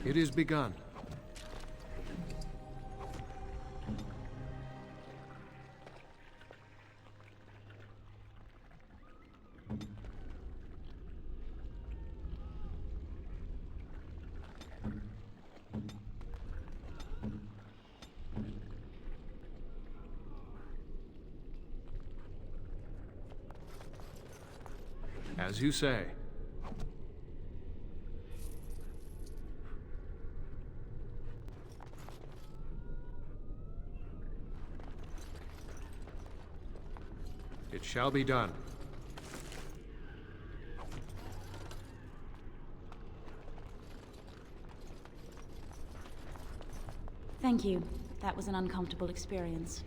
It is begun. As you say. It shall be done. Thank you. That was an uncomfortable experience.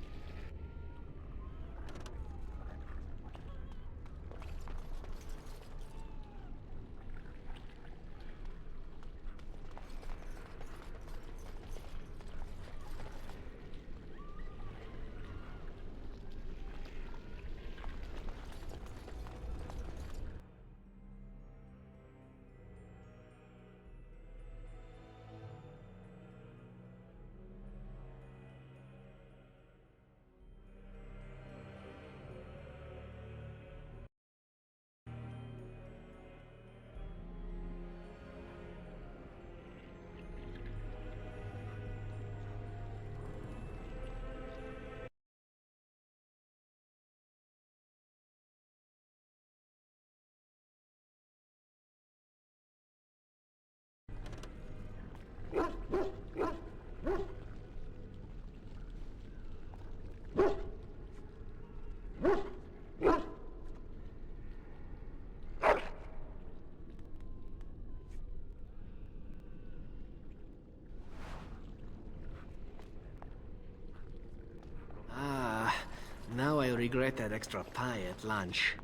Now I regret that extra pie at lunch.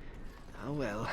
Oh well.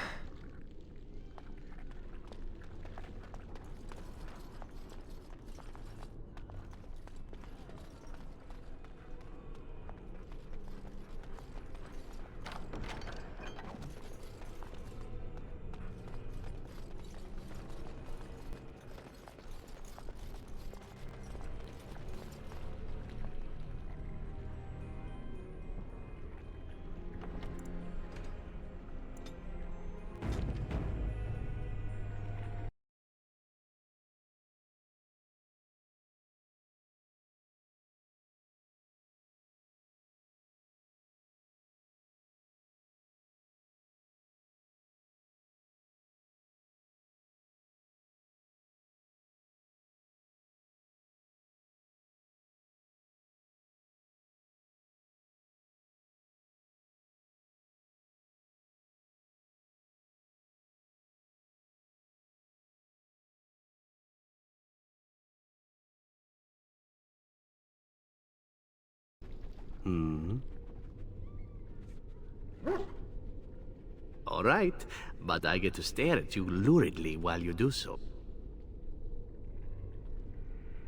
All right, but I get to stare at you luridly while you do so.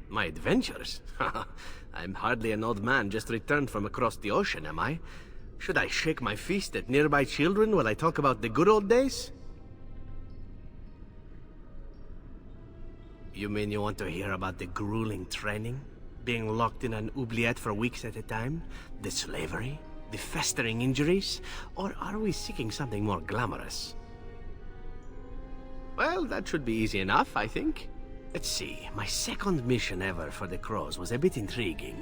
My adventures? I'm hardly an old man just returned from across the ocean, am I? Should I shake my fist at nearby children while I talk about the good old days? You mean you want to hear about the grueling training? Being locked in an oubliette for weeks at a time? The slavery? The festering injuries? Or are we seeking something more glamorous? Well, that should be easy enough, I think. Let's see, my second mission ever for the Crows was a bit intriguing.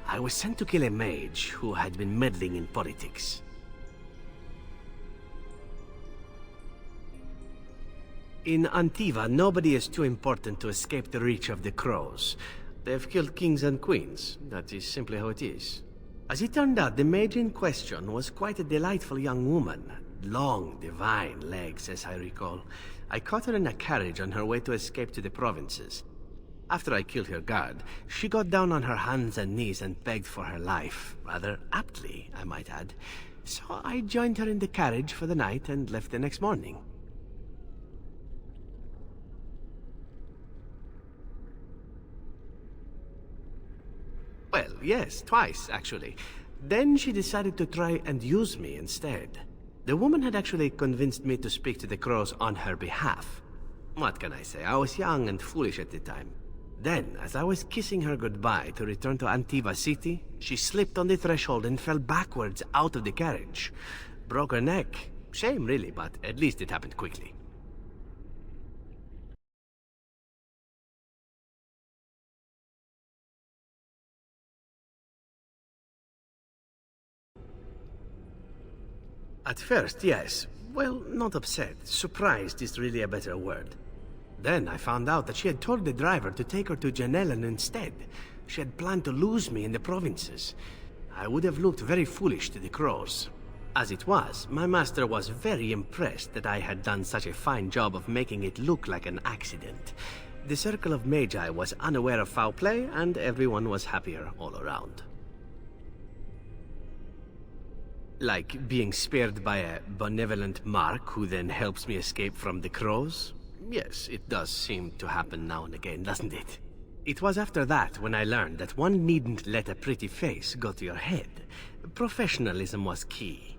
I was sent to kill a mage who had been meddling in politics. In Antiva, nobody is too important to escape the reach of the Crows. They've killed kings and queens. That is simply how it is. As it turned out, the mage in question was quite a delightful young woman. Long, divine legs, as I recall. I caught her in a carriage on her way to escape to the provinces. After I killed her guard, she got down on her hands and knees and begged for her life. Rather aptly, I might add. So I joined her in the carriage for the night and left the next morning. Well, yes, twice, actually. Then she decided to try and use me instead. The woman had actually convinced me to speak to the Crows on her behalf. What can I say? I was young and foolish at the time. Then, as I was kissing her goodbye to return to Antiva City, she slipped on the threshold and fell backwards out of the carriage. Broke her neck. Shame, really, but at least it happened quickly. At first, yes. Well, not upset. Surprised is really a better word. Then I found out that she had told the driver to take her to Janellen instead. She had planned to lose me in the provinces. I would have looked very foolish to the crows. As it was, my master was very impressed that I had done such a fine job of making it look like an accident. The Circle of Magi was unaware of foul play, and everyone was happier all around. Like being spared by a benevolent Mark who then helps me escape from the crows? Yes, it does seem to happen now and again, doesn't it? It was after that when I learned that one needn't let a pretty face go to your head. Professionalism was key.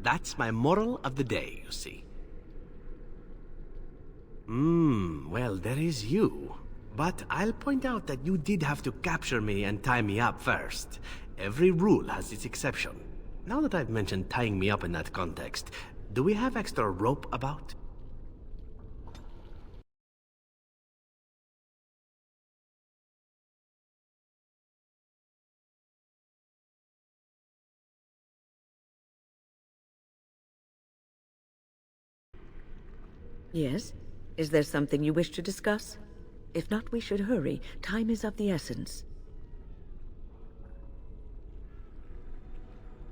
That's my moral of the day, you see. Well, there is you. But I'll point out that you did have to capture me and tie me up first. Every rule has its exception. Now that I've mentioned tying me up in that context, do we have extra rope about? Yes? Is there something you wish to discuss? If not, we should hurry. Time is of the essence.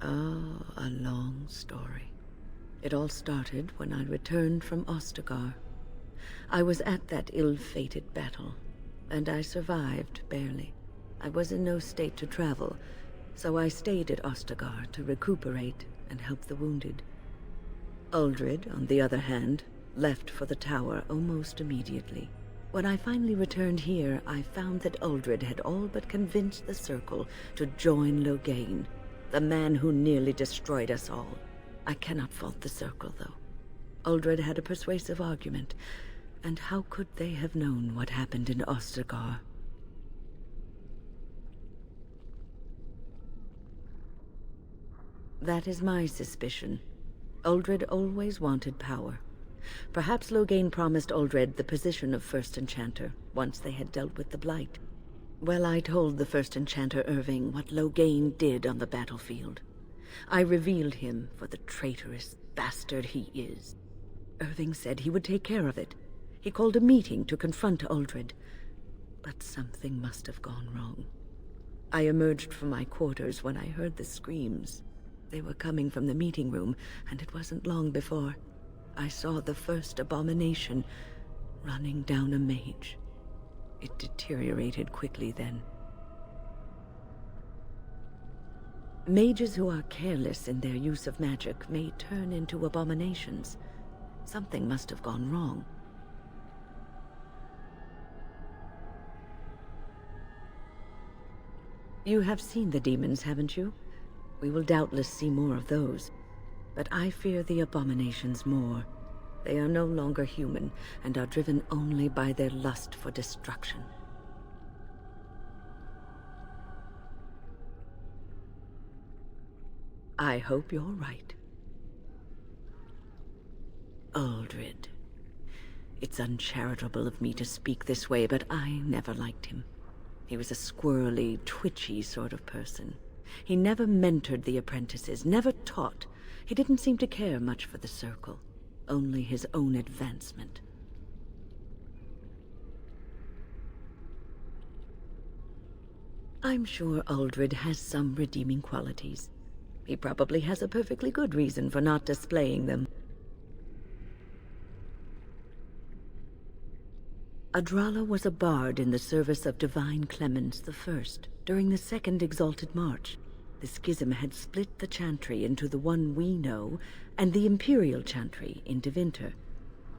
Oh, a long story. It all started when I returned from Ostagar. I was at that ill-fated battle, and I survived, barely. I was in no state to travel, so I stayed at Ostagar to recuperate and help the wounded. Uldred, on the other hand, left for the tower almost immediately. When I finally returned here, I found that Uldred had all but convinced the Circle to join Loghain, the man who nearly destroyed us all. I cannot fault the Circle, though. Uldred had a persuasive argument, and how could they have known what happened in Ostagar? That is my suspicion. Uldred always wanted power. Perhaps Loghain promised Uldred the position of First Enchanter, once they had dealt with the Blight. Well, I told the First Enchanter Irving what Loghain did on the battlefield. I revealed him for the traitorous bastard he is. Irving said he would take care of it. He called a meeting to confront Uldred. But something must have gone wrong. I emerged from my quarters when I heard the screams. They were coming from the meeting room, and it wasn't long before I saw the first abomination running down a mage. It deteriorated quickly then. Mages who are careless in their use of magic may turn into abominations. Something must have gone wrong. You have seen the demons, haven't you? We will doubtless see more of those. But I fear the abominations more. They are no longer human, and are driven only by their lust for destruction. I hope you're right. Uldred. It's uncharitable of me to speak this way, but I never liked him. He was a squirrely, twitchy sort of person. He never mentored the apprentices, never taught. He didn't seem to care much for the Circle, only his own advancement. I'm sure Uldred has some redeeming qualities. He probably has a perfectly good reason for not displaying them. Adrala was a bard in the service of Divine Clemens I during the Second Exalted March. The schism had split the Chantry into the one we know and the Imperial Chantry in Tevinter.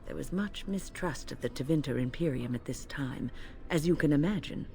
There was much mistrust of the Tevinter Imperium at this time, as you can imagine.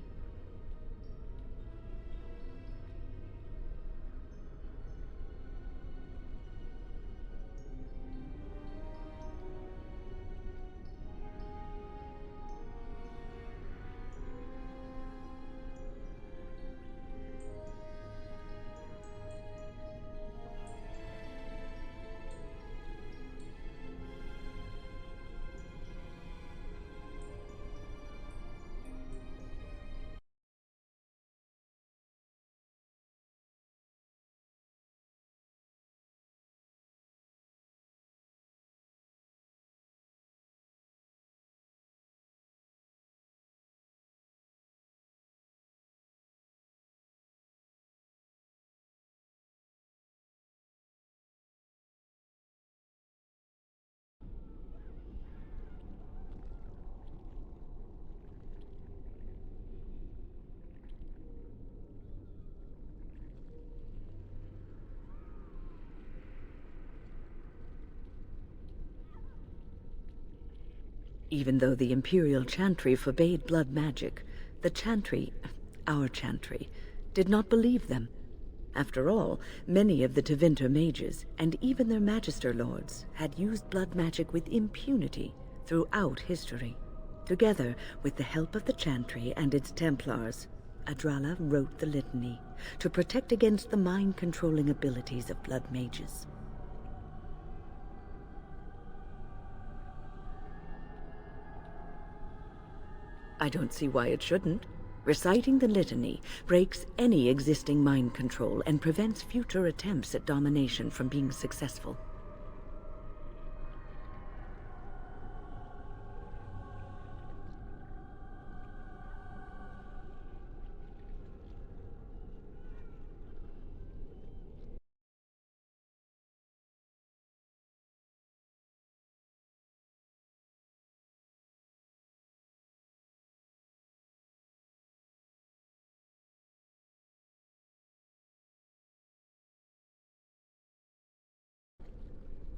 Even though the Imperial Chantry forbade blood magic, the Chantry, our Chantry, did not believe them. After all, many of the Tevinter mages, and even their Magister Lords, had used blood magic with impunity throughout history. Together, with the help of the Chantry and its Templars, Adrala wrote the Litany to protect against the mind-controlling abilities of blood mages. I don't see why it shouldn't. Reciting the Litany breaks any existing mind control and prevents future attempts at domination from being successful.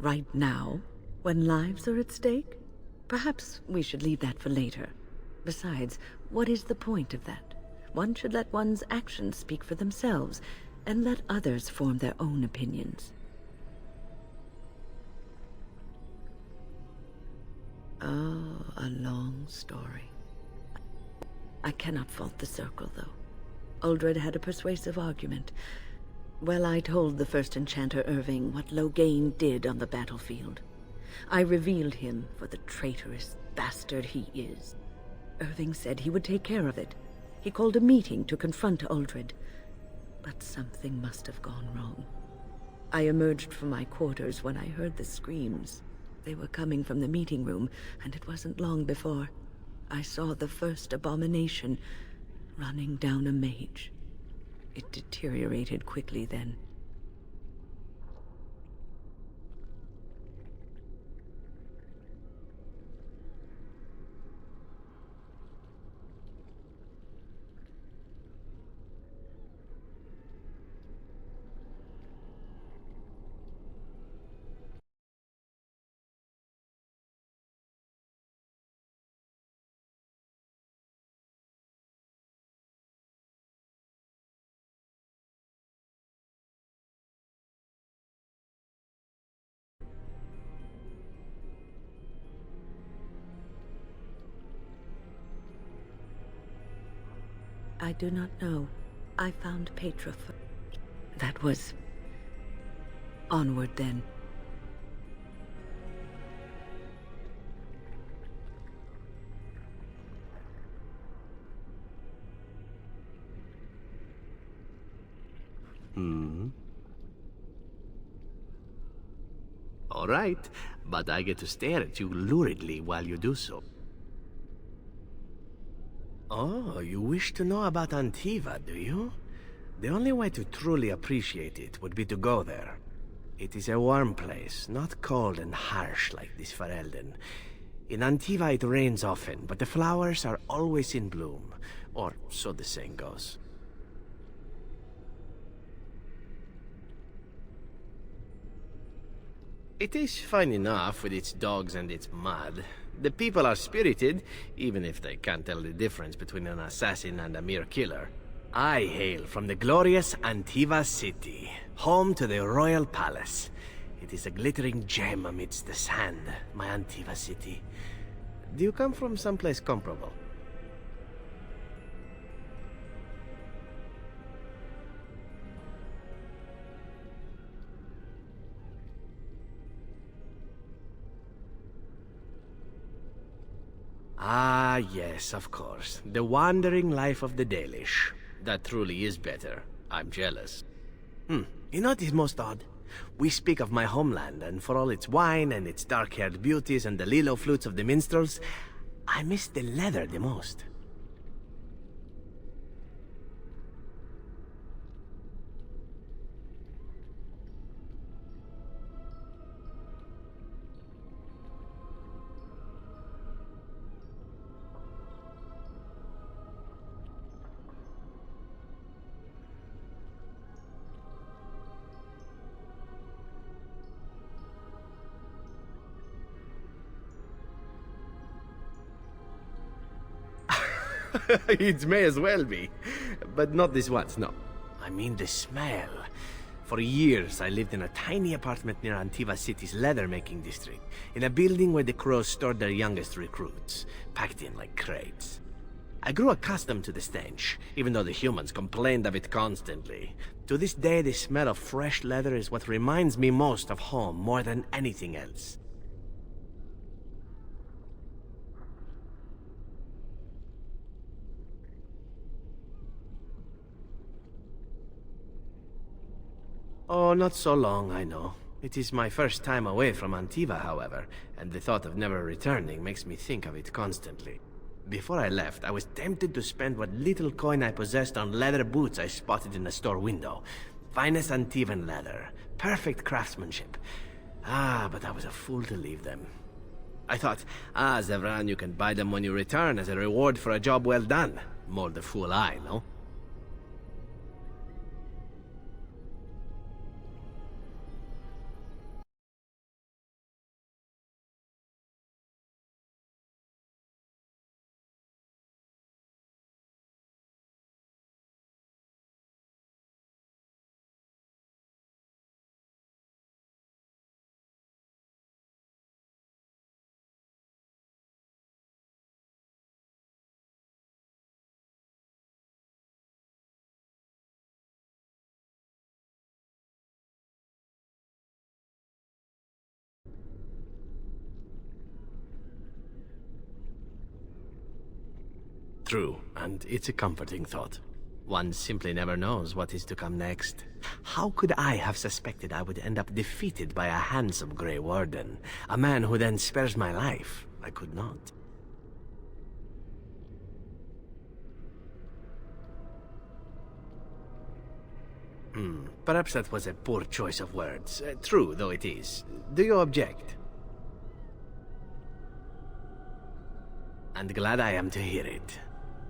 Right now, when lives are at stake? Perhaps we should leave that for later. Besides, what is the point of that? One should let one's actions speak for themselves, and let others form their own opinions. Oh, a long story. I cannot fault the Circle, though. Uldred had a persuasive argument. Well, I told the first enchanter Irving what Loghain did on the battlefield. I revealed him for the traitorous bastard he is. Irving said he would take care of it. He called a meeting to confront Uldred. But something must have gone wrong. I emerged from my quarters when I heard the screams. They were coming from the meeting room, and it wasn't long before I saw the first abomination running down a mage. It deteriorated quickly then. I do not know. I found Petra first. That was... onward then. All right, but I get to stare at you luridly while you do so. Oh, you wish to know about Antiva, do you? The only way to truly appreciate it would be to go there. It is a warm place, not cold and harsh like this Ferelden. In Antiva it rains often, but the flowers are always in bloom, or so the saying goes. It is fine enough with its dogs and its mud. The people are spirited, even if they can't tell the difference between an assassin and a mere killer. I hail from the glorious Antiva city, home to the royal palace. It is a glittering gem amidst the sand, my Antiva city. Do you come from someplace comparable? Ah, yes, of course. The wandering life of the Dalish. That truly is better. I'm jealous. You know what is most odd? We speak of my homeland, and for all its wine and its dark-haired beauties and the lilo flutes of the minstrels, I miss the leather the most. It may as well be. But not this once, no. I mean the smell. For years, I lived in a tiny apartment near Antiva City's leather-making district, in a building where the crows stored their youngest recruits, packed in like crates. I grew accustomed to the stench, even though the humans complained of it constantly. To this day, the smell of fresh leather is what reminds me most of home more than anything else. Oh, not so long, I know. It is my first time away from Antiva, however, and the thought of never returning makes me think of it constantly. Before I left, I was tempted to spend what little coin I possessed on leather boots I spotted in a store window. Finest Antivan leather. Perfect craftsmanship. But I was a fool to leave them. I thought, Zevran, you can buy them when you return as a reward for a job well done. More the fool I, no? True, and it's a comforting thought. One simply never knows what is to come next. How could I have suspected I would end up defeated by a handsome Grey Warden? A man who then spares my life? I could not. Perhaps that was a poor choice of words. True, though it is. Do you object? And glad I am to hear it.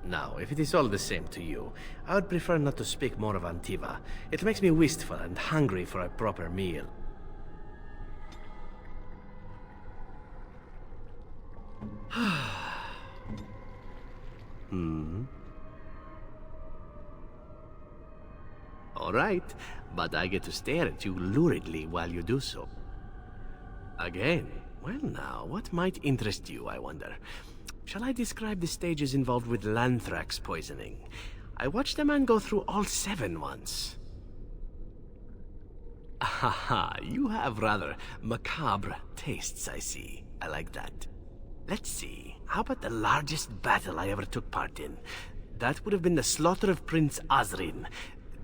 Now, if it is all the same to you, I would prefer not to speak more of Antiva. It makes me wistful and hungry for a proper meal. All right, but I get to stare at you luridly while you do so. Again? Well now, what might interest you, I wonder? Shall I describe the stages involved with Lanthrax poisoning? I watched a man go through all 7 once. Haha, you have rather macabre tastes, I see. I like that. Let's see, how about the largest battle I ever took part in? That would have been the slaughter of Prince Azrin.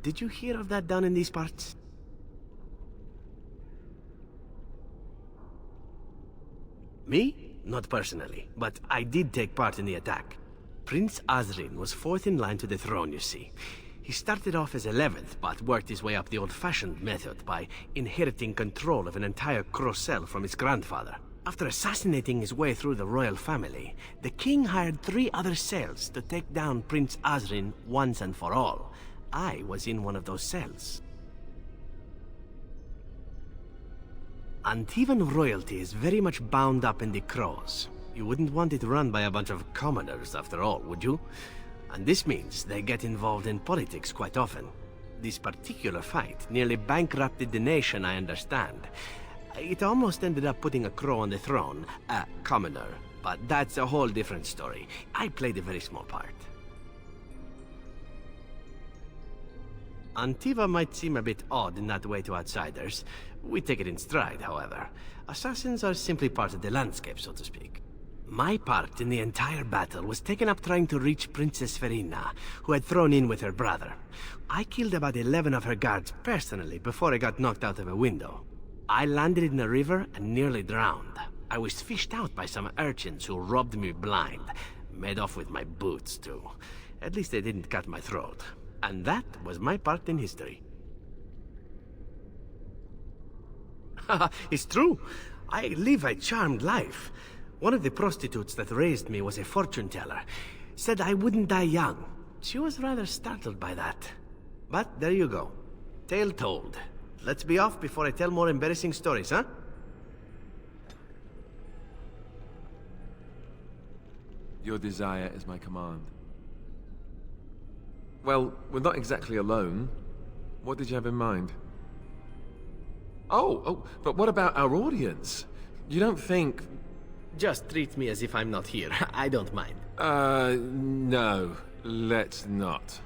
Did you hear of that down in these parts? Me? Not personally, but I did take part in the attack. Prince Azrin was 4th in line to the throne, you see. He started off as 11th, but worked his way up the old-fashioned method by inheriting control of an entire Crocel from his grandfather. After assassinating his way through the royal family, the king hired 3 other cells to take down Prince Azrin once and for all. I was in one of those cells. Antivan royalty is very much bound up in the Crows. You wouldn't want it run by a bunch of commoners, after all, would you? And this means they get involved in politics quite often. This particular fight nearly bankrupted the nation, I understand. It almost ended up putting a Crow on the throne, a commoner. But that's a whole different story. I played a very small part. Antiva might seem a bit odd in that way to outsiders. We take it in stride, however. Assassins are simply part of the landscape, so to speak. My part in the entire battle was taken up trying to reach Princess Verina, who had thrown in with her brother. I killed about 11 of her guards personally before I got knocked out of a window. I landed in a river and nearly drowned. I was fished out by some urchins who robbed me blind. Made off with my boots, too. At least they didn't cut my throat. And that was my part in history. It's true. I live a charmed life. One of the prostitutes that raised me was a fortune teller. Said I wouldn't die young. She was rather startled by that. But there you go. Tale told. Let's be off before I tell more embarrassing stories, huh? Your desire is my command. Well, we're not exactly alone. What did you have in mind? Oh, but what about our audience? You don't think... Just treat me as if I'm not here. I don't mind. No. Let's not.